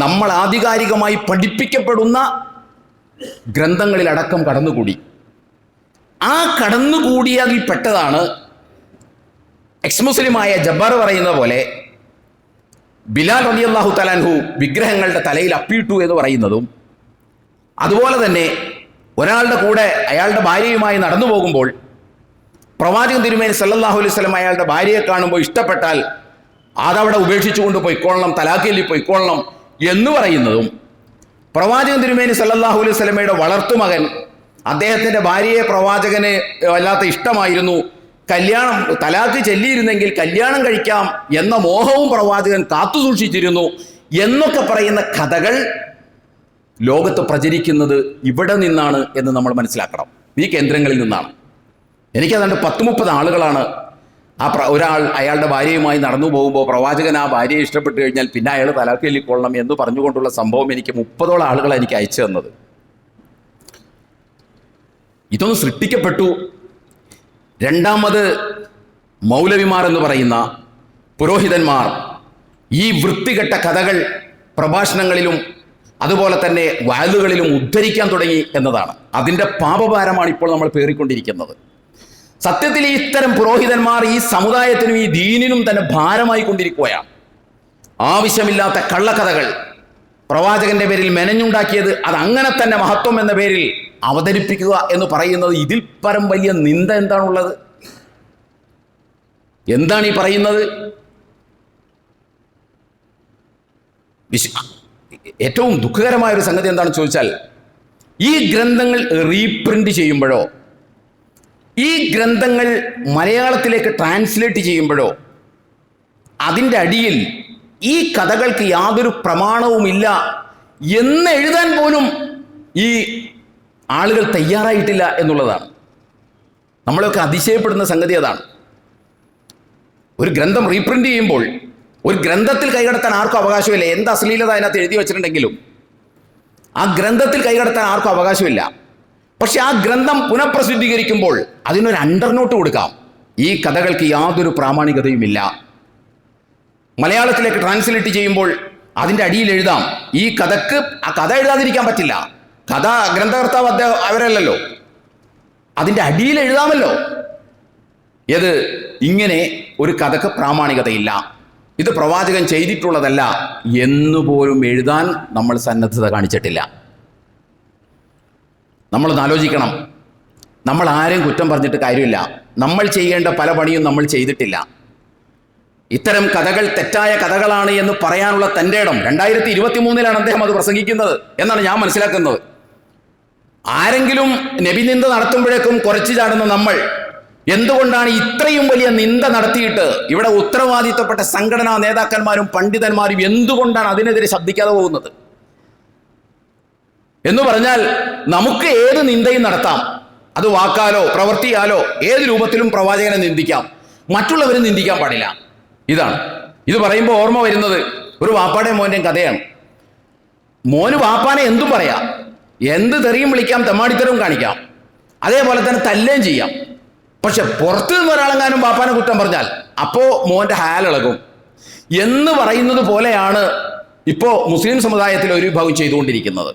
Speaker 1: നമ്മൾ ആധികാരികമായി പഠിപ്പിക്കപ്പെടുന്ന ഗ്രന്ഥങ്ങളിലടക്കം കടന്നുകൂടി. ആ കടന്നുകൂടിയതിൽ പെട്ടതാണ് എക്സ്-മുസ്ലിമായ ജബ്ബാർ പറയുന്ന പോലെ ബിലാൽ റളിയല്ലാഹു തആല അൻഹു വിഗ്രഹങ്ങളുടെ തലയിൽ അപ്പിയിട്ടു എന്ന് പറയുന്നതും, അതുപോലെ തന്നെ ഒരാളുടെ കൂടെ അയാളുടെ ഭാര്യയുമായി നടന്നു പോകുമ്പോൾ പ്രവാചകൻ തിരുമേനി സല്ലല്ലാഹു അലൈഹി വസല്ലം അയാളുടെ ഭാര്യയെ കാണുമ്പോൾ ഇഷ്ടപ്പെട്ടാൽ അതവിടെ ഉപേക്ഷിച്ചുകൊണ്ട് പൊയ്ക്കൊള്ളണം, തലാഖിൽ പൊയ്ക്കൊള്ളണം എന്ന് പറയുന്നതും, പ്രവാചകൻ തിരുമേനി സല്ലല്ലാഹു അലൈഹി വസല്ലമയുടെ വളർത്തുമകൻ അദ്ദേഹത്തിൻ്റെ ഭാര്യയെ പ്രവാചകന് വല്ലാത്ത ഇഷ്ടമായിരുന്നു, തലാഖ് ചെല്ലിയിരുന്നെങ്കിൽ കല്യാണം കഴിക്കാം എന്ന മോഹവും പ്രവാചകൻ കാത്തു സൂക്ഷിച്ചിരുന്നു എന്നൊക്കെ പറയുന്ന കഥകൾ ലോകത്ത് പ്രചരിക്കുന്നത് ഇവിടെ നിന്നാണ് എന്ന് നമ്മൾ മനസ്സിലാക്കണം. ഈ കേന്ദ്രങ്ങളിൽ നിന്നാണ്. എനിക്കതുകൊണ്ട് 10-30 ആളുകളാണ് ഒരാൾ അയാളുടെ ഭാര്യയുമായി നടന്നു പോകുമ്പോൾ പ്രവാചകൻ ആ ഭാര്യയെ ഇഷ്ടപ്പെട്ട് കഴിഞ്ഞാൽ പിന്നെ അയാൾ തലാഖ് ചൊല്ലിക്കൊള്ളണം എന്ന് പറഞ്ഞുകൊണ്ടുള്ള സംഭവം എനിക്ക് 30ഓളം ആളുകൾ എനിക്ക് അയച്ചു തന്നത്. ഇതൊന്ന് സൃഷ്ടിക്കപ്പെട്ടു. രണ്ടാമത് മൗലവിമാർ എന്ന് പറയുന്ന പുരോഹിതന്മാർ ഈ വൃത്തികെട്ട കഥകൾ പ്രഭാഷണങ്ങളിലും അതുപോലെ തന്നെ വയലുകളിലും ഉദ്ധരിക്കാൻ തുടങ്ങി എന്നതാണ്. അതിൻ്റെ പാപഭാരമാണ് ഇപ്പോൾ നമ്മൾ പേറിക്കൊണ്ടിരിക്കുന്നത്. സത്യത്തിൽ ഇത്തരം പുരോഹിതന്മാർ ഈ സമുദായത്തിനും ഈ ദീനിനും തന്നെ ഭാരമായി കൊണ്ടിരിക്കുകയാണ്. ആവശ്യമില്ലാത്ത കള്ളക്കഥകൾ പ്രവാചകന്റെ പേരിൽ മെനഞ്ഞുണ്ടാക്കിയത് അത് അങ്ങനെ തന്നെ മഹത്വം എന്ന പേരിൽ അവതരിപ്പിക്കുക എന്ന് പറയുന്നത്, ഇതിൽ പരം വലിയ നിന്ദ എന്താണുള്ളത്? എന്താണ് ഈ പറയുന്നത്? ഏറ്റവും ദുഃഖകരമായ ഒരു സംഗതി എന്താണെന്ന് ചോദിച്ചാൽ, ഈ ഗ്രന്ഥങ്ങൾ റീപ്രിന്റ് ചെയ്യുമ്പോഴോ ഈ ഗ്രന്ഥങ്ങൾ മലയാളത്തിലേക്ക് ട്രാൻസ്ലേറ്റ് ചെയ്യുമ്പോഴോ അതിൻ്റെ അടിയിൽ ഈ കഥകൾക്ക് യാതൊരു പ്രമാണവുമില്ല എന്ന് എഴുതാൻ പോലും ഈ ആളുകൾ തയ്യാറായിട്ടില്ല എന്നുള്ളതാണ്. നമ്മളൊക്കെ അതിശയപ്പെടുന്ന സംഗതി അതാണ്. ഒരു ഗ്രന്ഥം റീപ്രിന്റ് ചെയ്യുമ്പോൾ ഒരു ഗ്രന്ഥത്തിൽ കൈകടത്താൻ ആർക്കും അവകാശമില്ല. എന്ത് അശ്ലീലത അതിനകത്ത് എഴുതി വെച്ചിട്ടുണ്ടെങ്കിലും ആ ഗ്രന്ഥത്തിൽ കൈകടത്താൻ ആർക്കും അവകാശമില്ല. പക്ഷെ ആ ഗ്രന്ഥം പുനഃപ്രസിദ്ധീകരിക്കുമ്പോൾ അതിനൊരു അണ്ടർനോട്ട് കൊടുക്കാം, ഈ കഥകൾക്ക് യാതൊരു പ്രാമാണികതയുമില്ല. മലയാളത്തിലേക്ക് ട്രാൻസ്ലേറ്റ് ചെയ്യുമ്പോൾ അതിൻ്റെ അടിയിൽ എഴുതാം, ഈ കഥക്ക് ആ കഥ എഴുതാതിരിക്കാൻ പറ്റില്ല, കഥ ഗ്രന്ഥകർത്താവ് അവരല്ലല്ലോ, അതിൻ്റെ അടിയിൽ എഴുതാമല്ലോ ഏത് ഇങ്ങനെ ഒരു കഥക്ക് പ്രാമാണികതയില്ല, ഇത് പ്രവാചകൻ ചെയ്തിട്ടുള്ളതല്ല എന്നുപോലും എഴുതാൻ നമ്മൾ സന്നദ്ധത കാണിച്ചിട്ടില്ല. നമ്മളൊന്ന് ആലോചിക്കണം. നമ്മൾ ആരെയും കുറ്റം പറഞ്ഞിട്ട് കാര്യമില്ല. നമ്മൾ ചെയ്യേണ്ട പല പണിയും നമ്മൾ ചെയ്തിട്ടില്ല. ഇത്തരം കഥകൾ തെറ്റായ കഥകളാണ് എന്ന് പറയാനുള്ള തൻ്റെ ഇടം 2023 അദ്ദേഹം അത് പ്രസംഗിക്കുന്നത് എന്നാണ് ഞാൻ മനസ്സിലാക്കുന്നത്. ആരെങ്കിലും നബിനിന്ദ നടത്തുമ്പോഴേക്കും കുറച്ചു ചാടുന്ന നമ്മൾ എന്തുകൊണ്ടാണ് ഇത്രയും വലിയ നിന്ദ നടത്തിയിട്ട് ഇവിടെ ഉത്തരവാദിത്തപ്പെട്ട സംഘടനാ നേതാക്കന്മാരും പണ്ഡിതന്മാരും എന്തുകൊണ്ടാണ് അതിനെതിരെ ശബ്ദിക്കാതെ പോകുന്നത്? എന്ന് പറഞ്ഞാൽ നമുക്ക് ഏത് നിന്ദയും നടത്താം. അത് വാക്കാലോ പ്രവൃത്തിയാലോ ഏത് രൂപത്തിലും പ്രവാചകനെ നിന്ദിക്കാം, മറ്റുള്ളവരെ നിന്ദിക്കാൻ പാടില്ല. ഇതാണ് ഇത് പറയുമ്പോൾ ഓർമ്മ വരുന്നത് ഒരു വാപ്പാടെയും മോൻ്റെയും കഥയാണ്. മോന് വാപ്പാനെ എന്തും പറയാം, എന്ത് തെറിയും വിളിക്കാം, തെമ്മാടിത്തരവും കാണിക്കാം, അതേപോലെ തന്നെ തല്ലുകയും ചെയ്യാം. പക്ഷെ പുറത്തു നിന്ന് ഒരാളെങ്ങാനും വാപ്പാനെ കുറ്റം പറഞ്ഞാൽ അപ്പോ മോൻ്റെ ഹാലിളകും എന്ന് പറയുന്നത് പോലെയാണ് ഇപ്പോൾ മുസ്ലിം സമുദായത്തിൽ ഒരു വിഭാഗം ചെയ്തുകൊണ്ടിരിക്കുന്നത്.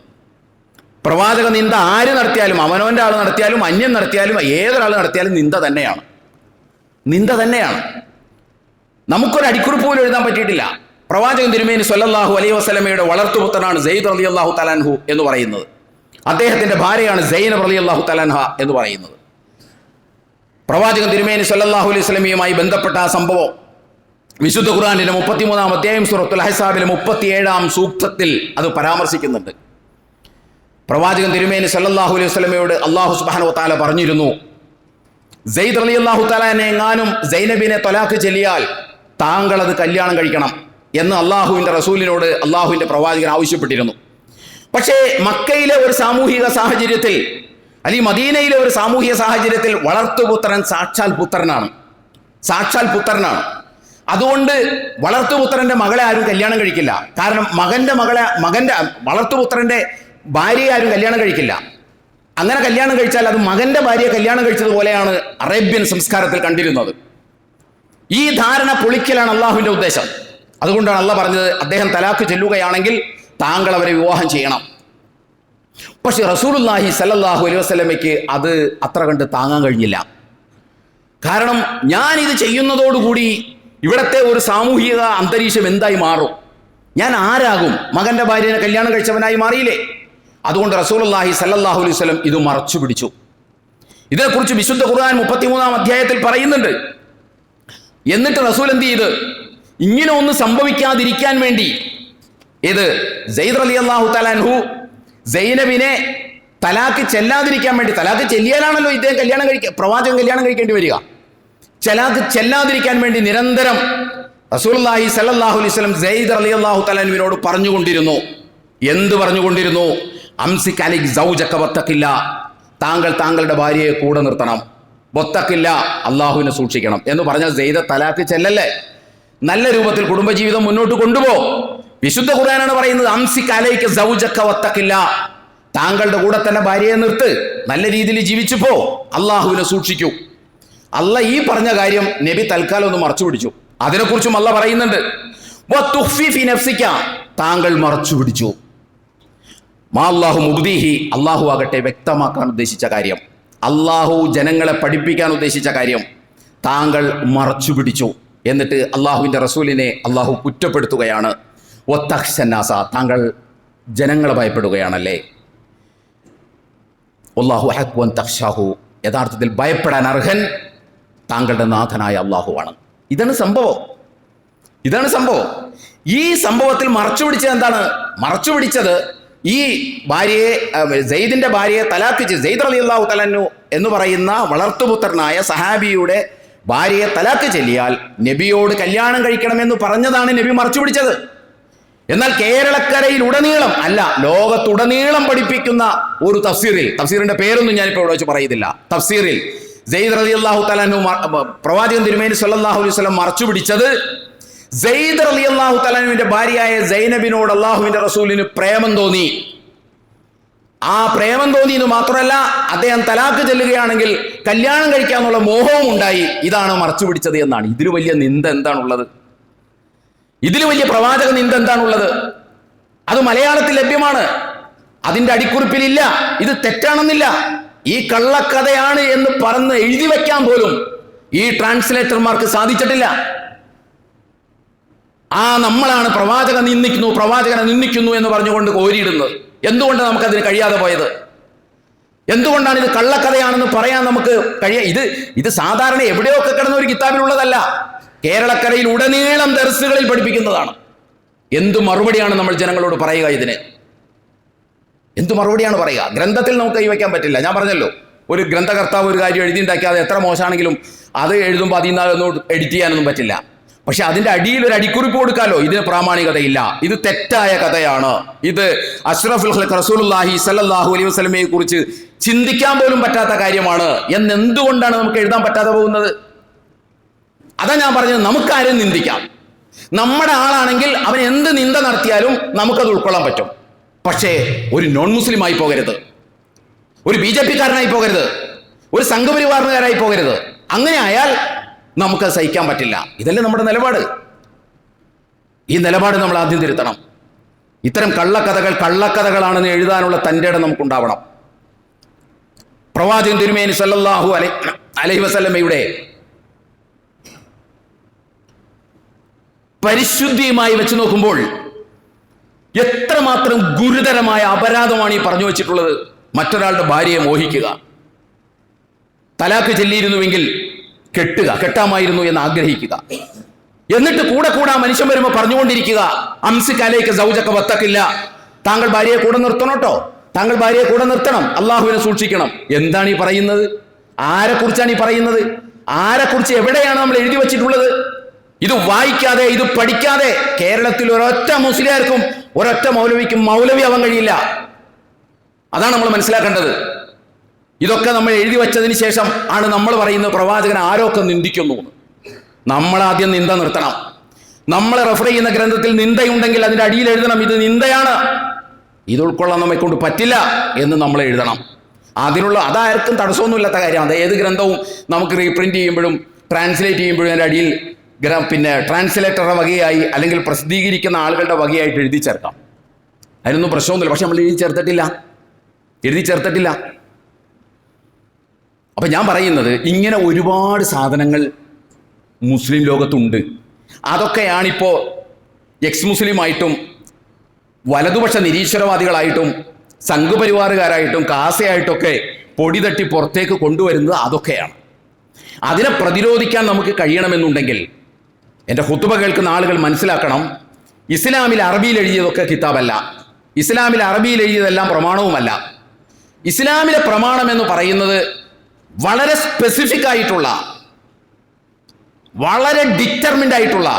Speaker 1: പ്രവാചക നിന്ദ ആര് നടത്തിയാലും, അവനവൻ്റെ ആൾ നടത്തിയാലും അന്യൻ നടത്തിയാലും ഏതൊരാൾ നടത്തിയാലും നിന്ദ തന്നെയാണ്, നിന്ദ തന്നെയാണ്. നമുക്കൊരു അടിക്കുറിപ്പ് പോലും എഴുതാൻ പറ്റിയിട്ടില്ല. പ്രവാചകൻ തിരുമേനി സ്വല്ലല്ലാഹു അലൈഹി വസല്ലമയുടെ വളർത്തുപുത്രനാണ് സെയ്ദ് റളിയല്ലാഹു തആല അൻഹു എന്ന് പറയുന്നത്. അദ്ദേഹത്തിന്റെ ഭാര്യയാണ് സൈനബ് റളിയല്ലാഹു തആല അൻഹ എന്ന് പറയുന്നത്. പ്രവാചകൻ തിരുമേനി സ്വല്ലല്ലാഹു അലൈഹി വസല്ലമയുമായി ബന്ധപ്പെട്ട ആ സംഭവം വിശുദ്ധ ഖുർആനിലെ 33-ാം അധ്യായം സൂറത്തുൽ അഹ്സാബിലെ 37-ാം സൂക്തത്തിൽ അത് പരാമർശിക്കുന്നുണ്ട്. പ്രവാചകൻ തിരുമേനി സ്വല്ലല്ലാഹു അലൈഹി വസല്ലമയോട് അല്ലാഹു സുബ്ഹാനഹു വ തആല പറഞ്ഞിരുന്നു, സെയ്ദ് റളിയല്ലാഹു തആലയെ എങ്ങാനും സൈനബിനെ ത്വലാഖ് ചൊല്ലിയാൽ താങ്കൾ അത് കല്യാണം കഴിക്കണം എന്ന് അള്ളാഹുവിൻ്റെ റസൂലിനോട് അള്ളാഹുവിൻ്റെ പ്രവാചകൻ ആവശ്യപ്പെട്ടിരുന്നു. പക്ഷേ മക്കയിലെ ഒരു സാമൂഹിക സാഹചര്യത്തിൽ അല്ലെങ്കിൽ മദീനയിലെ ഒരു സാമൂഹിക സാഹചര്യത്തിൽ വളർത്തുപുത്രൻ സാക്ഷാൽ പുത്രനാണ്. അതുകൊണ്ട് വളർത്തുപുത്രന്റെ മകളെ ആരും കല്യാണം കഴിക്കില്ല. കാരണം മകന്റെ വളർത്തുപുത്രന്റെ ഭാര്യയെ ആരും കല്യാണം കഴിക്കില്ല. അങ്ങനെ കല്യാണം കഴിച്ചാൽ അത് മകന്റെ ഭാര്യയെ കല്യാണം കഴിച്ചതുപോലെയാണ് അറേബ്യൻ സംസ്കാരത്തിൽ കണ്ടിരുന്നത്. ഈ ധാരണ പൊളിക്കലാണ് അള്ളാഹുവിൻ്റെ ഉദ്ദേശം. അതുകൊണ്ടാണ് അള്ളാഹ് പറഞ്ഞത്, അദ്ദേഹം തലാഖ് ചെല്ലുകയാണെങ്കിൽ താങ്കൾ അവരെ വിവാഹം ചെയ്യണം. പക്ഷെ റസൂലുള്ളാഹി സ്വല്ലല്ലാഹു അലൈഹി വസല്ലമയ്ക്ക് അത് അത്ര കണ്ട് താങ്ങാൻ കഴിഞ്ഞില്ല. കാരണം ഞാൻ ഇത് ചെയ്യുന്നതോടുകൂടി ഇവിടത്തെ ഒരു സാമൂഹിക അന്തരീക്ഷം എന്തായി മാറും, ഞാൻ ആരാകും, മകന്റെ ഭാര്യനെ കല്യാണം കഴിച്ചവനായി മാറിയില്ലേ? അതുകൊണ്ട് റസൂലുള്ളാഹി സ്വല്ലല്ലാഹു അലൈഹി വസല്ലം ഇത് മറച്ചു പിടിച്ചു. ഇതേക്കുറിച്ച് വിശുദ്ധ ഖുർആൻ 33-ാം അധ്യായത്തിൽ പറയുന്നുണ്ട്. എന്നിട്ട് റസൂൽ എന്ത് ചെയ്ത്, ഇങ്ങനെ ഒന്ന് സംഭവിക്കാതിരിക്കാൻ വേണ്ടി ഇത് സെയ്ദ് റളിയല്ലാഹു തആല അൻഹു സൈനബിനെ തലാഖ് ചെല്ലാതിരിക്കാൻ വേണ്ടി, തലാഖ് ചെല്ലിയാലാണല്ലോ ഇദ്ദേഹം പ്രവാചകൻ കല്യാണം കഴിക്കേണ്ടി വരിക, തലാഖ് ചെല്ലാതിരിക്കാൻ വേണ്ടി നിരന്തരം റസൂലുള്ളാഹി സ്വല്ലല്ലാഹു അലൈഹി വസല്ലം സെയ്ദ് റളിയല്ലാഹു തആല അൻഹുവിനോട് പറഞ്ഞുകൊണ്ടിരുന്നു. എന്ത് പറഞ്ഞുകൊണ്ടിരുന്നു? അംസിക് അലൈക സൗജക വത്തഖില്ല, താങ്കൾ താങ്കളുടെ ഭാര്യയെ കൂടെ നിർത്തണം, വത്തഖില്ല, അള്ളാഹുവിനെ സൂക്ഷിക്കണം എന്ന് പറഞ്ഞാൽ സെയ്ദ് തലാഖ് ചെല്ലല്ലേ, നല്ല രൂപത്തിൽ കുടുംബജീവിതം മുന്നോട്ട് കൊണ്ടുപോ. വിശുദ്ധ ഖുർആനാണ് പറയുന്നത്, അംസിക് അലൈക സൗജക വത്തഖില്ല, താങ്കളുടെ കൂടെ തന്നെ ഭാര്യയെ നിർത്ത്, നല്ല രീതിയിൽ ജീവിച്ചു പോ, അള്ളാഹുവിനെ സൂക്ഷിക്കൂ. അല്ല ഈ പറഞ്ഞ കാര്യം നബി തൽക്കാലം ഒന്ന് മറച്ചു പിടിച്ചു. അതിനെക്കുറിച്ചും അല്ല പറയുന്നുണ്ട്, താങ്കൾ മറച്ചു പിടിച്ചു. മാല്ലാഹു മുബ്ദീഹി, അള്ളാഹു ആകട്ടെ വ്യക്തമാക്കാൻ ഉദ്ദേശിച്ച കാര്യം, അള്ളാഹു ജനങ്ങളെ പഠിപ്പിക്കാൻ ഉദ്ദേശിച്ച കാര്യം താങ്കൾ മറച്ചു പിടിച്ചു. എന്നിട്ട് അള്ളാഹുവിൻ്റെ റസൂലിനെ അള്ളാഹു കുറ്റപ്പെടുത്തുകയാണ്. ഒത്തഹ്സന്നാസ, താങ്കൾ ജനങ്ങളെ ഭയപ്പെടുകയാണല്ലേ. അല്ലാഹു അഹഖു അൻ തഖ്ശാഹു, യഥാർത്ഥത്തിൽ ഭയപ്പെടാൻ അർഹൻ താങ്കളുടെ നാഥനായ അള്ളാഹുവാണ്. ഇതാണ് സംഭവം. ഈ സംഭവത്തിൽ മറച്ചു പിടിച്ചത് എന്താണ്? മറച്ചു പിടിച്ചത് ഈ ഭാര്യയെ, സെയ്ദിന്റെ ഭാര്യയെ തലാഖ് ചെയ്ത്, സെയ്ദ് റളിയല്ലാഹു തആല അൻഹു എന്ന് പറയുന്ന വളർത്തുപുത്രനായ സഹാബിയുടെ ഭാര്യയെ തലാഖ് ചെല്ലിയാൽ നബിയോട് കല്യാണം കഴിക്കണമെന്ന് പറഞ്ഞതാണ് നബി മറച്ചു പിടിച്ചത്. എന്നാൽ കേരളക്കരയിൽ ഉടനീളം അല്ല, ലോകത്തുടനീളം പഠിപ്പിക്കുന്ന ഒരു തഫ്സീറിന്റെ പേരൊന്നും ഞാനിപ്പോൾ ഇവിടെ വെച്ച് പറയുന്നില്ല. തഫ്സീറിൽ സെയ്ദ് റളിയല്ലാഹു തആല അൻഹു പ്രവാചകൻ തിരുമേനി സ്വല്ലല്ലാഹു അലൈഹി വസല്ലം മറച്ചു പിടിച്ചത്, സെയ്ദ് റളിയല്ലാഹു തആല അൻഹുവിന്റെ ഭാര്യയായ സൈനബിനോട് അള്ളാഹുവിന്റെ റസൂലിന് പ്രേമം തോന്നി. ആ പ്രേമം തോന്നി എന്ന് മാത്രമല്ല, അദ്ദേഹം തലാഖ് ചെല്ലുകയാണെങ്കിൽ കല്യാണം കഴിക്കാന്നുള്ള മോഹവും ഉണ്ടായി. ഇതാണ് മറച്ചു പിടിച്ചത് എന്നാണ്. ഇതിൽ വലിയ നിന്ദ എന്താണുള്ളത്? ഇതിൽ വലിയ പ്രവാചക നിന്ദ എന്താണുള്ളത്? അത് മലയാളത്തിൽ ലഭ്യമാണ്, അതിന്റെ അടിക്കുറിപ്പിലില്ല. ഇത് തെറ്റാണെന്നില്ല. ഈ കള്ളക്കഥയാണ് എന്ന് പറഞ്ഞ് എഴുതി വെക്കാൻ പോലും ഈ ട്രാൻസ്ലേറ്റർമാർക്ക് സാധിച്ചിട്ടില്ല. നമ്മളാണ് പ്രവാചകനെ നിന്ദിക്കുന്നു എന്ന് പറഞ്ഞുകൊണ്ട് കോരിയിടുന്നത്. എന്തുകൊണ്ടാണ് നമുക്കതിന് കഴിയാതെ പോയത്? എന്തുകൊണ്ടാണ് ഇത് കള്ളക്കഥയാണെന്ന് പറയാൻ നമുക്ക് ഇത് സാധാരണ എവിടെയൊക്കെ കിടന്ന ഒരു കിതാബിലുള്ളതല്ല, കേരളക്കരയിൽ ഉടനീളം ദർസുകളിൽ പഠിപ്പിക്കുന്നതാണ്. എന്തു മറുപടിയാണ് നമ്മൾ ജനങ്ങളോട് പറയുക? ഇതിന് എന്തു മറുപടിയാണ് പറയുക? ഗ്രന്ഥത്തിൽ നമുക്ക് കൈവയ്ക്കാൻ പറ്റില്ല. ഞാൻ പറഞ്ഞല്ലോ, ഒരു ഗ്രന്ഥകർത്താവ് ഒരു കാര്യം എഴുതിണ്ടാക്കി അത് എത്ര മോശമാണെങ്കിലും അത് എഴുതുമ്പോൾ അതിൽ നിന്നൊന്നും എഡിറ്റ് ചെയ്യാനൊന്നും പറ്റില്ല. പക്ഷെ അതിന്റെ അടിയിൽ ഒരു അടിക്കുറിപ്പ് കൊടുക്കാലോ, ഇതിന് പ്രാമാണികതയില്ല, ഇത് തെറ്റായ കഥയാണ്, ഇത് അഷ്റഫുൽ ഖൽഖ് റസൂലുള്ളാഹി സ്വല്ലല്ലാഹു അലൈഹി വസല്ലമയെ കുറിച്ച് ചിന്തിക്കാൻ പോലും പറ്റാത്ത കാര്യമാണ് എന്നെന്തുകൊണ്ടാണ് നമുക്ക് എഴുതാൻ പറ്റാതെ പോകുന്നത്? അതാ ഞാൻ പറഞ്ഞത്, നമുക്കാരും നിന്ദിക്കാം. നമ്മുടെ ആളാണെങ്കിൽ അവൻ എന്ത് നിന്ദ നടത്തിയാലും നമുക്കത് ഉൾക്കൊള്ളാൻ പറ്റും. പക്ഷേ ഒരു നോൺ മുസ്ലിം ആയി പോകരുത്, ഒരു BJP കാരനായി പോകരുത്, ഒരു സംഘപരിവാറുകാരായി പോകരുത്. അങ്ങനെ ആയാൽ നമുക്കത് സഹിക്കാൻ പറ്റില്ല. ഇതല്ലേ നമ്മുടെ നിലപാട്. ഈ നിലപാട് നമ്മൾ ആദ്യം തിരുത്തണം. ഇത്തരം കള്ളക്കഥകളാണെന്ന് എഴുതാനുള്ള തൻ്റെ ഇടം നമുക്കുണ്ടാവണം. പ്രവാചകൻ തിരുമേനി സല്ലല്ലാഹു അലൈഹി വസല്ലമയുടെ പരിശുദ്ധിയുമായി വെച്ച് നോക്കുമ്പോൾ എത്രമാത്രം ഗുരുതരമായ അപരാധമാണ് ഈ പറഞ്ഞു വെച്ചിട്ടുള്ളത്. മറ്റൊരാളുടെ ഭാര്യയെ മോഹിക്കുക, തലാഖ് ചെല്ലിയിരുന്നുവെങ്കിൽ കെട്ടാമായിരുന്നു എന്ന് ആഗ്രഹിക്കുക, എന്നിട്ട് കൂടെ മനുഷ്യൻ വരുമ്പോൾ പറഞ്ഞുകൊണ്ടിരിക്കുക, അംസിക് അലൈക സൗജക വത്തഖില്ല, താങ്കൾ ഭാര്യയെ കൂടെ നിർത്തണോട്ടോ, താങ്കൾ ഭാര്യയെ കൂടെ നിർത്തണം, അള്ളാഹുവിനെ സൂക്ഷിക്കണം. എന്താണ് ഈ പറയുന്നത്? ആരെക്കുറിച്ചാണ് ഈ പറയുന്നത്? ആരെക്കുറിച്ച് എവിടെയാണ് നമ്മൾ എഴുതി വച്ചിട്ടുള്ളത്? ഇത് വായിക്കാതെ, ഇത് പഠിക്കാതെ കേരളത്തിൽ ഒരൊറ്റ മുസ്ലിയാർക്കും ഒരൊറ്റ മൗലവിക്കും മൗലവി ആവാൻ കഴിയില്ല. അതാണ് നമ്മൾ മനസ്സിലാക്കേണ്ടത്. ഇതൊക്കെ നമ്മൾ എഴുതി വച്ചതിന് ശേഷം ആണ് നമ്മൾ പറയുന്നത് പ്രവാചകൻ ആരൊക്കെ നിന്ദിക്കുന്നു. നമ്മളാദ്യം നിന്ദ നിർത്തണം. നമ്മൾ റെഫർ ചെയ്യുന്ന ഗ്രന്ഥത്തിൽ നിന്ദയുണ്ടെങ്കിൽ അതിൻ്റെ അടിയിൽ എഴുതണം, ഇത് നിന്ദയാണ്, ഇത് ഉൾക്കൊള്ളാൻ നമ്മെ കൊണ്ട് പറ്റില്ല എന്ന് നമ്മൾ എഴുതണം. അതാർക്കും തടസ്സമൊന്നുമില്ലാത്ത കാര്യമാണ്. അത് ഏത് ഗ്രന്ഥവും നമുക്ക് റീപ്രിന്റ് ചെയ്യുമ്പോഴും ട്രാൻസ്ലേറ്റ് ചെയ്യുമ്പോഴും അതിൻ്റെ അടിയിൽ ട്രാൻസ്ലേറ്ററുടെ വകയായി അല്ലെങ്കിൽ പ്രസിദ്ധീകരിക്കുന്ന ആളുകളുടെ വകയായിട്ട് എഴുതി ചേർക്കാം. അതിനൊന്നും പ്രശ്നമൊന്നുമില്ല. പക്ഷെ നമ്മൾ എഴുതി ചേർത്തിട്ടില്ല. അപ്പം ഞാൻ പറയുന്നത്, ഇങ്ങനെ ഒരുപാട് സാധനങ്ങൾ മുസ്ലിം ലോകത്തുണ്ട്. അതൊക്കെയാണിപ്പോൾ എക്സ് മുസ്ലിമായിട്ടും വലതുപക്ഷ നിരീശ്വരവാദികളായിട്ടും സംഘപരിവാറുകാരായിട്ടും കാസയായിട്ടൊക്കെ പൊടി തട്ടി പുറത്തേക്ക് കൊണ്ടുവരുന്നത് അതൊക്കെയാണ്. അതിനെ പ്രതിരോധിക്കാൻ നമുക്ക് കഴിയണമെന്നുണ്ടെങ്കിൽ എൻ്റെ ഖുതുബ കേൾക്കുന്ന ആളുകൾ മനസ്സിലാക്കണം, ഇസ്ലാമിൽ അറബിയിൽ എഴുതിയതൊക്കെ കിതാബല്ല, ഇസ്ലാമിൽ അറബിയിൽ എഴുതിയതെല്ലാം പ്രമാണവുമല്ല. ഇസ്ലാമിലെ പ്രമാണം എന്ന് പറയുന്നത് വളരെ സ്പെസിഫിക് ആയിട്ടുള്ള, വളരെ ഡിറ്റർമിൻഡ് ആയിട്ടുള്ള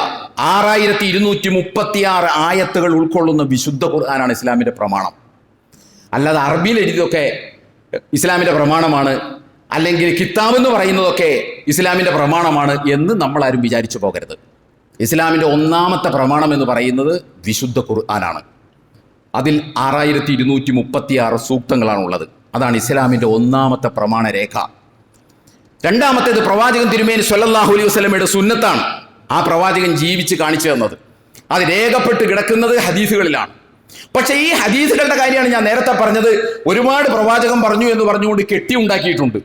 Speaker 1: 6236 ആയത്തുകൾ ഉൾക്കൊള്ളുന്ന വിശുദ്ധ ഖുർആനാണ് ഇസ്ലാമിൻ്റെ പ്രമാണം. അല്ലാതെ അറബിയിൽ എഴുതിയതൊക്കെ ഇസ്ലാമിൻ്റെ പ്രമാണമാണ്, അല്ലെങ്കിൽ കിതാബ് എന്ന് പറയുന്നതൊക്കെ ഇസ്ലാമിൻ്റെ പ്രമാണമാണ് എന്ന് നമ്മളാരും വിചാരിച്ചു പോകരുത്. ഇസ്ലാമിൻ്റെ ഒന്നാമത്തെ പ്രമാണം എന്ന് പറയുന്നത് വിശുദ്ധ ഖുർആനാണ്. അതിൽ 6236 സൂക്തങ്ങളാണുള്ളത്. അതാണ് ഇസ്ലാമിൻ്റെ ഒന്നാമത്തെ പ്രമാണരേഖ. രണ്ടാമത്തേത് പ്രവാചകൻ തിരുമേനി സ്വല്ലല്ലാഹു അലൈഹി വസല്ലമയുടെ സുന്നത്താണ്. ആ പ്രവാചകൻ ജീവിച്ച് കാണിച്ചു തന്നത് അത് രേഖപ്പെട്ട് കിടക്കുന്നത് ഹദീസുകളിലാണ്. പക്ഷേ ഈ ഹദീസുകളുടെ കാര്യമാണ് ഞാൻ നേരത്തെ പറഞ്ഞത്. ഒരുപാട് പ്രവാചകൻ പറഞ്ഞു എന്ന് പറഞ്ഞുകൊണ്ട് കെട്ടി ഉണ്ടാക്കിയിട്ടുണ്ട്.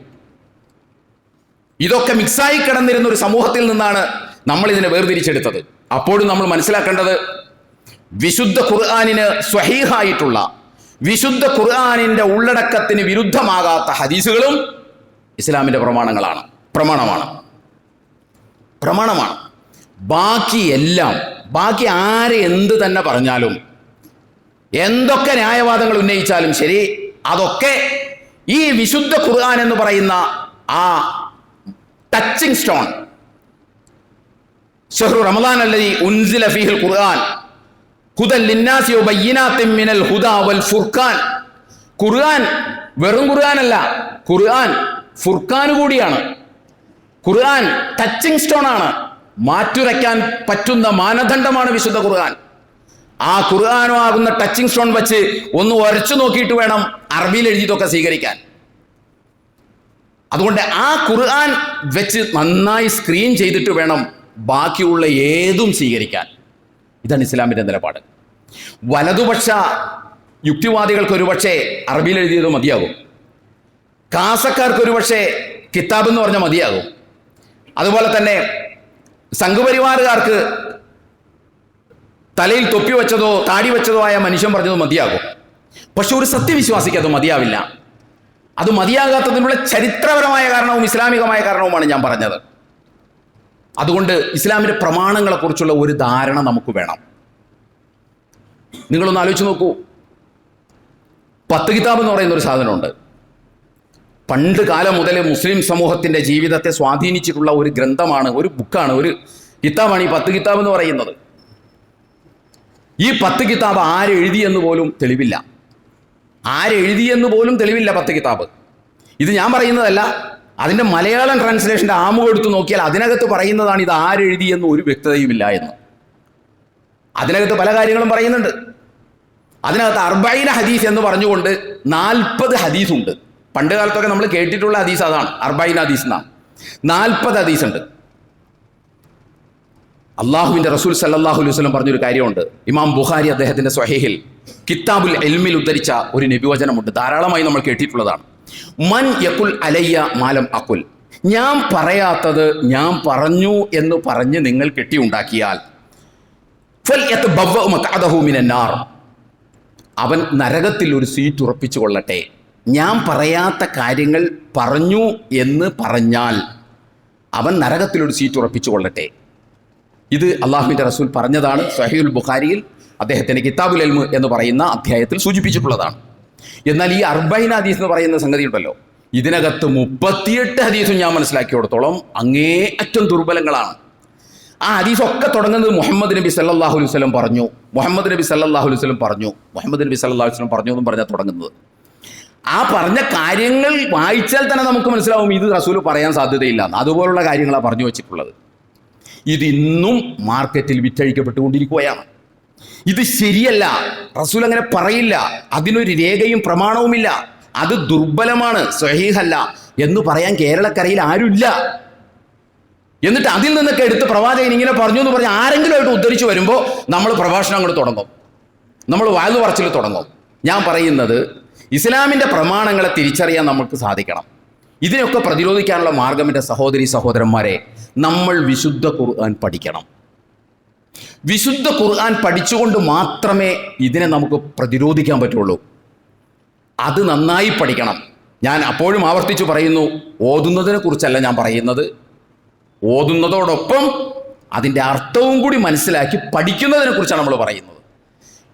Speaker 1: ഇതൊക്കെ മിക്സായി കിടന്നിരുന്ന ഒരു സമൂഹത്തിൽ നിന്നാണ് നമ്മൾ ഇതിനെ വേർതിരിച്ചെടുത്തത്. അപ്പോഴും നമ്മൾ മനസ്സിലാക്കേണ്ടത് വിശുദ്ധ ഖുർആനിന് സ്വഹീഹായിട്ടുള്ള വിശുദ്ധ ഖുർആനിന്റെ ഉള്ളടക്കത്തിന് വിരുദ്ധമാകാത്ത ഹദീസുകളും ഇസ്ലാമിന്റെ പ്രമാണമാണ്. ബാക്കി ആരെ എന്ത് തന്നെ പറഞ്ഞാലും എന്തൊക്കെ ന്യായവാദങ്ങൾ ഉന്നയിച്ചാലും ശരി, അതൊക്കെ ഈ വിശുദ്ധ ഖുർആൻ എന്ന് പറയുന്ന ആ ടച്ചിങ് സ്റ്റോൺ, ശഹ്റു റമദാൻ അല്ലദീ ഉൻസില ഫീഹിൽ ഖുർആൻ ഹുദൻ ലിന്നാസി വബയ്യിനാത്തിൻ മിനൽ ഹുദാ വൽ ഫുർഖാൻ. ഖുർആൻ വെറും ഖുർആനല്ല, ഖുർആൻ ഫുർഖാൻ കൂടിയാണ്. ഖുർആൻ ടച്ചിങ് സ്റ്റോൺ ആണ്, മാറ്റുരയ്ക്കാൻ പറ്റുന്ന മാനദണ്ഡമാണ് വിശുദ്ധ ഖുർആൻ. ആ ഖുർആനുമാകുന്ന ടച്ചിങ് സ്റ്റോൺ വെച്ച് ഒന്ന് ഉരച്ചു നോക്കിയിട്ട് വേണം അറബിയിൽ എഴുതിയതൊക്കെ സ്വീകരിക്കാൻ. അതുകൊണ്ട് ആ ഖുർആൻ വെച്ച് നന്നായി സ്ക്രീൻ ചെയ്തിട്ട് വേണം ബാക്കിയുള്ള ഏതും സ്വീകരിക്കാൻ. ഇതാണ് ഇസ്ലാമിന്റെ നിലപാട്. വലതുപക്ഷ യുക്തിവാദികൾക്ക് ഒരുപക്ഷെ അറബിയിൽ എഴുതിയത് മതിയാകും, കാസക്കാർക്ക് ഒരുപക്ഷെ കിതാബ് എന്ന് പറഞ്ഞാൽ മതിയാകും, അതുപോലെ തന്നെ സംഘപരിവാറുകാർക്ക് തലയിൽ തൊപ്പി വെച്ചതോ താടി വെച്ചതോ ആയ മനുഷ്യൻ പറഞ്ഞതോ മതിയാകും. പക്ഷെ ഒരു സത്യവിശ്വാസിക്ക് അത് മതിയാവില്ല. അത് മതിയാകാത്തതിനുള്ള ചരിത്രപരമായ കാരണവും ഇസ്ലാമികമായ കാരണവുമാണ് ഞാൻ പറഞ്ഞത്. അതുകൊണ്ട് ഇസ്ലാമിന്റെ പ്രമാണങ്ങളെക്കുറിച്ചുള്ള ഒരു ധാരണ നമുക്ക് വേണം. നിങ്ങളൊന്ന് ആലോചിച്ച് നോക്കൂ. 10 കിതാബ് എന്ന് പറയുന്ന ഒരു സാധനമുണ്ട്. പണ്ട് കാലം മുതൽ മുസ്ലിം സമൂഹത്തിന്റെ ജീവിതത്തെ സ്വാധീനിച്ചിട്ടുള്ള ഒരു ഗ്രന്ഥമാണ്, ഒരു ബുക്കാണ്, ഒരു കിതാബാണ് ഈ 10 കിതാബ് എന്ന് പറയുന്നത്. ഈ 10 കിതാബ് ആരെഴുതിയെന്ന് പോലും തെളിവില്ല. 10 കിതാബ്. ഇത് ഞാൻ പറയുന്നതല്ല, അതിൻ്റെ മലയാളം ട്രാൻസ്ലേഷൻ്റെ ആമുഖം എടുത്ത് നോക്കിയാൽ അതിനകത്ത് പറയുന്നതാണ് ഇത് ആരെഴുതിയെന്ന് ഒരു വ്യക്തതയുമില്ല എന്ന്. അതിനകത്ത് പല കാര്യങ്ങളും പറയുന്നുണ്ട്. അതിനകത്ത് 40 ഹദീസ് എന്ന് പറഞ്ഞുകൊണ്ട് 40 ഹദീസ് ഉണ്ട്. പണ്ട് കാലത്തൊക്കെ നമ്മൾ കേട്ടിട്ടുള്ള ഹദീസ് അതാണ്, 40 ഹദീസ് എന്നാണ്. 40 ഹദീസ് ഉണ്ട്. അള്ളാഹുവിൻ്റെ റസൂൽ സല്ലല്ലാഹു അലൈഹി വസല്ലം പറഞ്ഞൊരു കാര്യമുണ്ട്. ഇമാം ബുഖാരി അദ്ദേഹത്തിൻ്റെ സ്വഹീഹിൽ കിതാബുൽ ഇൽമിൽ ഉദ്ധരിച്ച ഒരു നബിവചനമുണ്ട്, ധാരാളമായി നമ്മൾ കേട്ടിട്ടുള്ളതാണ്. മൻ യഖുൽ അലയ്യ മാലം അഖുൽ, ഞാൻ പറയാത്തത് ഞാൻ പറഞ്ഞു എന്ന് പറഞ്ഞ് നിങ്ങൾ കെട്ടിയുണ്ടാക്കിയാൽ ഫൽയതബവ്വ മഖഅദഹു മിനന്നാർ, അവൻ നരകത്തിൽ ഒരു സീറ്റ് ഉറപ്പിച്ചു കൊള്ളട്ടെ. ഞാൻ പറയാത്ത കാര്യങ്ങൾ പറഞ്ഞു എന്ന് പറഞ്ഞാൽ അവൻ നരകത്തിലൊരു സീറ്റ് ഉറപ്പിച്ചു കൊള്ളട്ടെ. ഇത് അള്ളാഹുവിൻ്റെ റസൂൽ പറഞ്ഞതാണ്. സ്വഹീഹുൽ ബുഖാരിയിൽ അദ്ദേഹത്തിൻ്റെ കിതാബുൽ ഇൽമ് എന്ന് പറയുന്ന അധ്യായത്തിൽ സൂചിപ്പിച്ചിട്ടുള്ളതാണ്. എന്നാൽ ഈ 40 ഹദീസ് എന്ന് പറയുന്ന സംഗതി ഉണ്ടല്ലോ, ഇതിനകത്ത് 38 ഹദീസും ഞാൻ മനസ്സിലാക്കിയിടത്തോളം അങ്ങേ അറ്റം ദുർബലങ്ങളാണ്. ആ ഹദീസൊക്കെ തുടങ്ങുന്നത് മുഹമ്മദ് നബി സല്ലല്ലാഹു അലൈഹി വസല്ലം പറഞ്ഞു എന്നും പറഞ്ഞാൽ തുടങ്ങുന്നത്. ആ പറഞ്ഞ കാര്യങ്ങൾ വായിച്ചാൽ തന്നെ നമുക്ക് മനസ്സിലാവും ഇത് റസൂൽ പറയാൻ സാധ്യതയില്ല. അതുപോലുള്ള കാര്യങ്ങളാണ് പറഞ്ഞു വെച്ചിട്ടുള്ളത്. ഇത് ഇന്നും മാർക്കറ്റിൽ വിറ്റഴിക്കപ്പെട്ടുകൊണ്ടിരിക്കുകയാണ്. ഇത് ശരിയല്ല, റസൂൽ അങ്ങനെ പറയില്ല, അതിനൊരു രേഖയും പ്രമാണവുമില്ല, അത് ദുർബലമാണ്, സ്വഹീഹല്ല എന്ന് പറയാൻ കേരളക്കരയിൽ ആരുമില്ല. എന്നിട്ട് അതിൽ നിന്നൊക്കെ എടുത്ത് പ്രവാചകൻ ഇങ്ങനെ പറഞ്ഞു എന്ന് പറഞ്ഞ് ആരെങ്കിലുമായിട്ട് ഉദ്ധരിച്ചു വരുമ്പോൾ നമ്മൾ പ്രഭാഷണം അങ്ങോട്ട് തുടങ്ങും, നമ്മൾ വായു പറച്ചിൽ തുടങ്ങും. ഞാൻ പറയുന്നത് ഇസ്ലാമിൻ്റെ പ്രമാണങ്ങളെ തിരിച്ചറിയാൻ നമുക്ക് സാധിക്കണം. ഇതിനൊക്കെ പ്രതിരോധിക്കാനുള്ള മാർഗം എൻ്റെ സഹോദരി സഹോദരന്മാരെ, നമ്മൾ വിശുദ്ധ ഖുർആൻ പഠിക്കണം. വിശുദ്ധ ഖുർആൻ പഠിച്ചുകൊണ്ട് മാത്രമേ ഇതിനെ നമുക്ക് പ്രതിരോധിക്കാൻ പറ്റുള്ളൂ. അത് നന്നായി പഠിക്കണം. ഞാൻ അപ്പോഴും ആവർത്തിച്ചു പറയുന്നു, ഓതുന്നതിനെ കുറിച്ചല്ല ഞാൻ പറയുന്നത്, ഓതുന്നതോടൊപ്പം അതിൻ്റെ അർത്ഥവും കൂടി മനസ്സിലാക്കി പഠിക്കുന്നതിനെ കുറിച്ചാണ് നമ്മൾ പറയുന്നത്.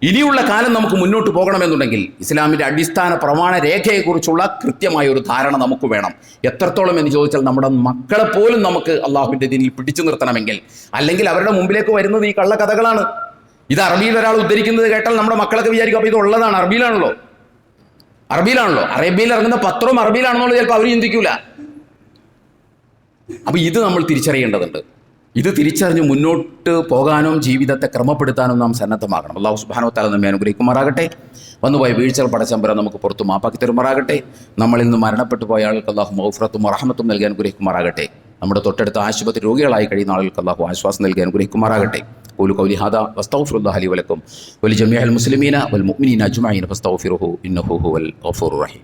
Speaker 1: ഇനിയുള്ള കാലം നമുക്ക് മുന്നോട്ട് പോകണമെന്നുണ്ടെങ്കിൽ ഇസ്ലാമിൻ്റെ അടിസ്ഥാന പ്രമാണ രേഖയെക്കുറിച്ചുള്ള കൃത്യമായ ഒരു ധാരണ നമുക്ക് വേണം. എത്രത്തോളം എന്ന് ചോദിച്ചാൽ നമ്മുടെ മക്കളെ പോലും നമുക്ക് അള്ളാഹുവിൻ്റെ ദീനിൽ പിടിച്ചു നിർത്തണമെങ്കിൽ, അല്ലെങ്കിൽ അവരുടെ മുമ്പിലേക്ക് വരുന്നത് ഈ കള്ളക്കഥകളാണ്. ഇത് അറബിയിൽ ഒരാൾ ഉദ്ധരിക്കുന്നത് കേട്ടാൽ നമ്മുടെ മക്കളൊക്കെ വിചാരിക്കും അപ്പോൾ ഇത് ഉള്ളതാണ്, അറബിയിലാണല്ലോ. അറബിയിൽ ഇറങ്ങുന്ന പത്രവും അറബിയിലാണെന്നുള്ളത് ചിലപ്പോൾ അവർ ചിന്തിക്കൂല. അപ്പോൾ ഇത് നമ്മൾ തിരിച്ചറിയേണ്ടതുണ്ട്. ഇത് തിരിച്ചറിഞ്ഞ് മുന്നോട്ട് പോകാനും ജീവിതത്തെ ക്രമപ്പെടുത്താനും നാം സന്നദ്ധമാകണം. അല്ലാഹു സുബ്ഹാനഹു വ തആല നമ്മെ അനുഗ്രഹിക്കുമാറാകട്ടെ. വന്നുപോയ വീഴ്ചകൾ പടച്ചമ്പര നമുക്ക് പുറത്തു മാപ്പാക്കി തരുമാറാകട്ടെ. നമ്മളിൽ നിന്ന് മരണപ്പെട്ടു പോയ ആളുകൾക്ക് അല്ലാഹു മഗ്ഫിറത്തും റഹ്മത്തും നൽകി അനുഗ്രഹിക്കുമാറാകട്ടെ. നമ്മുടെ തൊട്ടടുത്ത ആശുപത്രി രോഗികളായി കഴിയുന്ന ആളുകൾക്ക് അല്ലാഹു ആശ്വാസം നൽകി അനുഗ്രഹിക്കുമാറാകട്ടെ. ഖൂലു ഖൗലി ഹാദാ വസ്തഗ്ഫിറുല്ലാഹ ലി വലക്കും വലിജമീഇൽ മുസ്ലിമീന വൽ മുഅ്മിനീന അജ്മഈൻ ഫസ്തഗ്ഫിറുഹു ഇന്നഹു ഹുവൽ ഗഫൂറുർ റഹീം.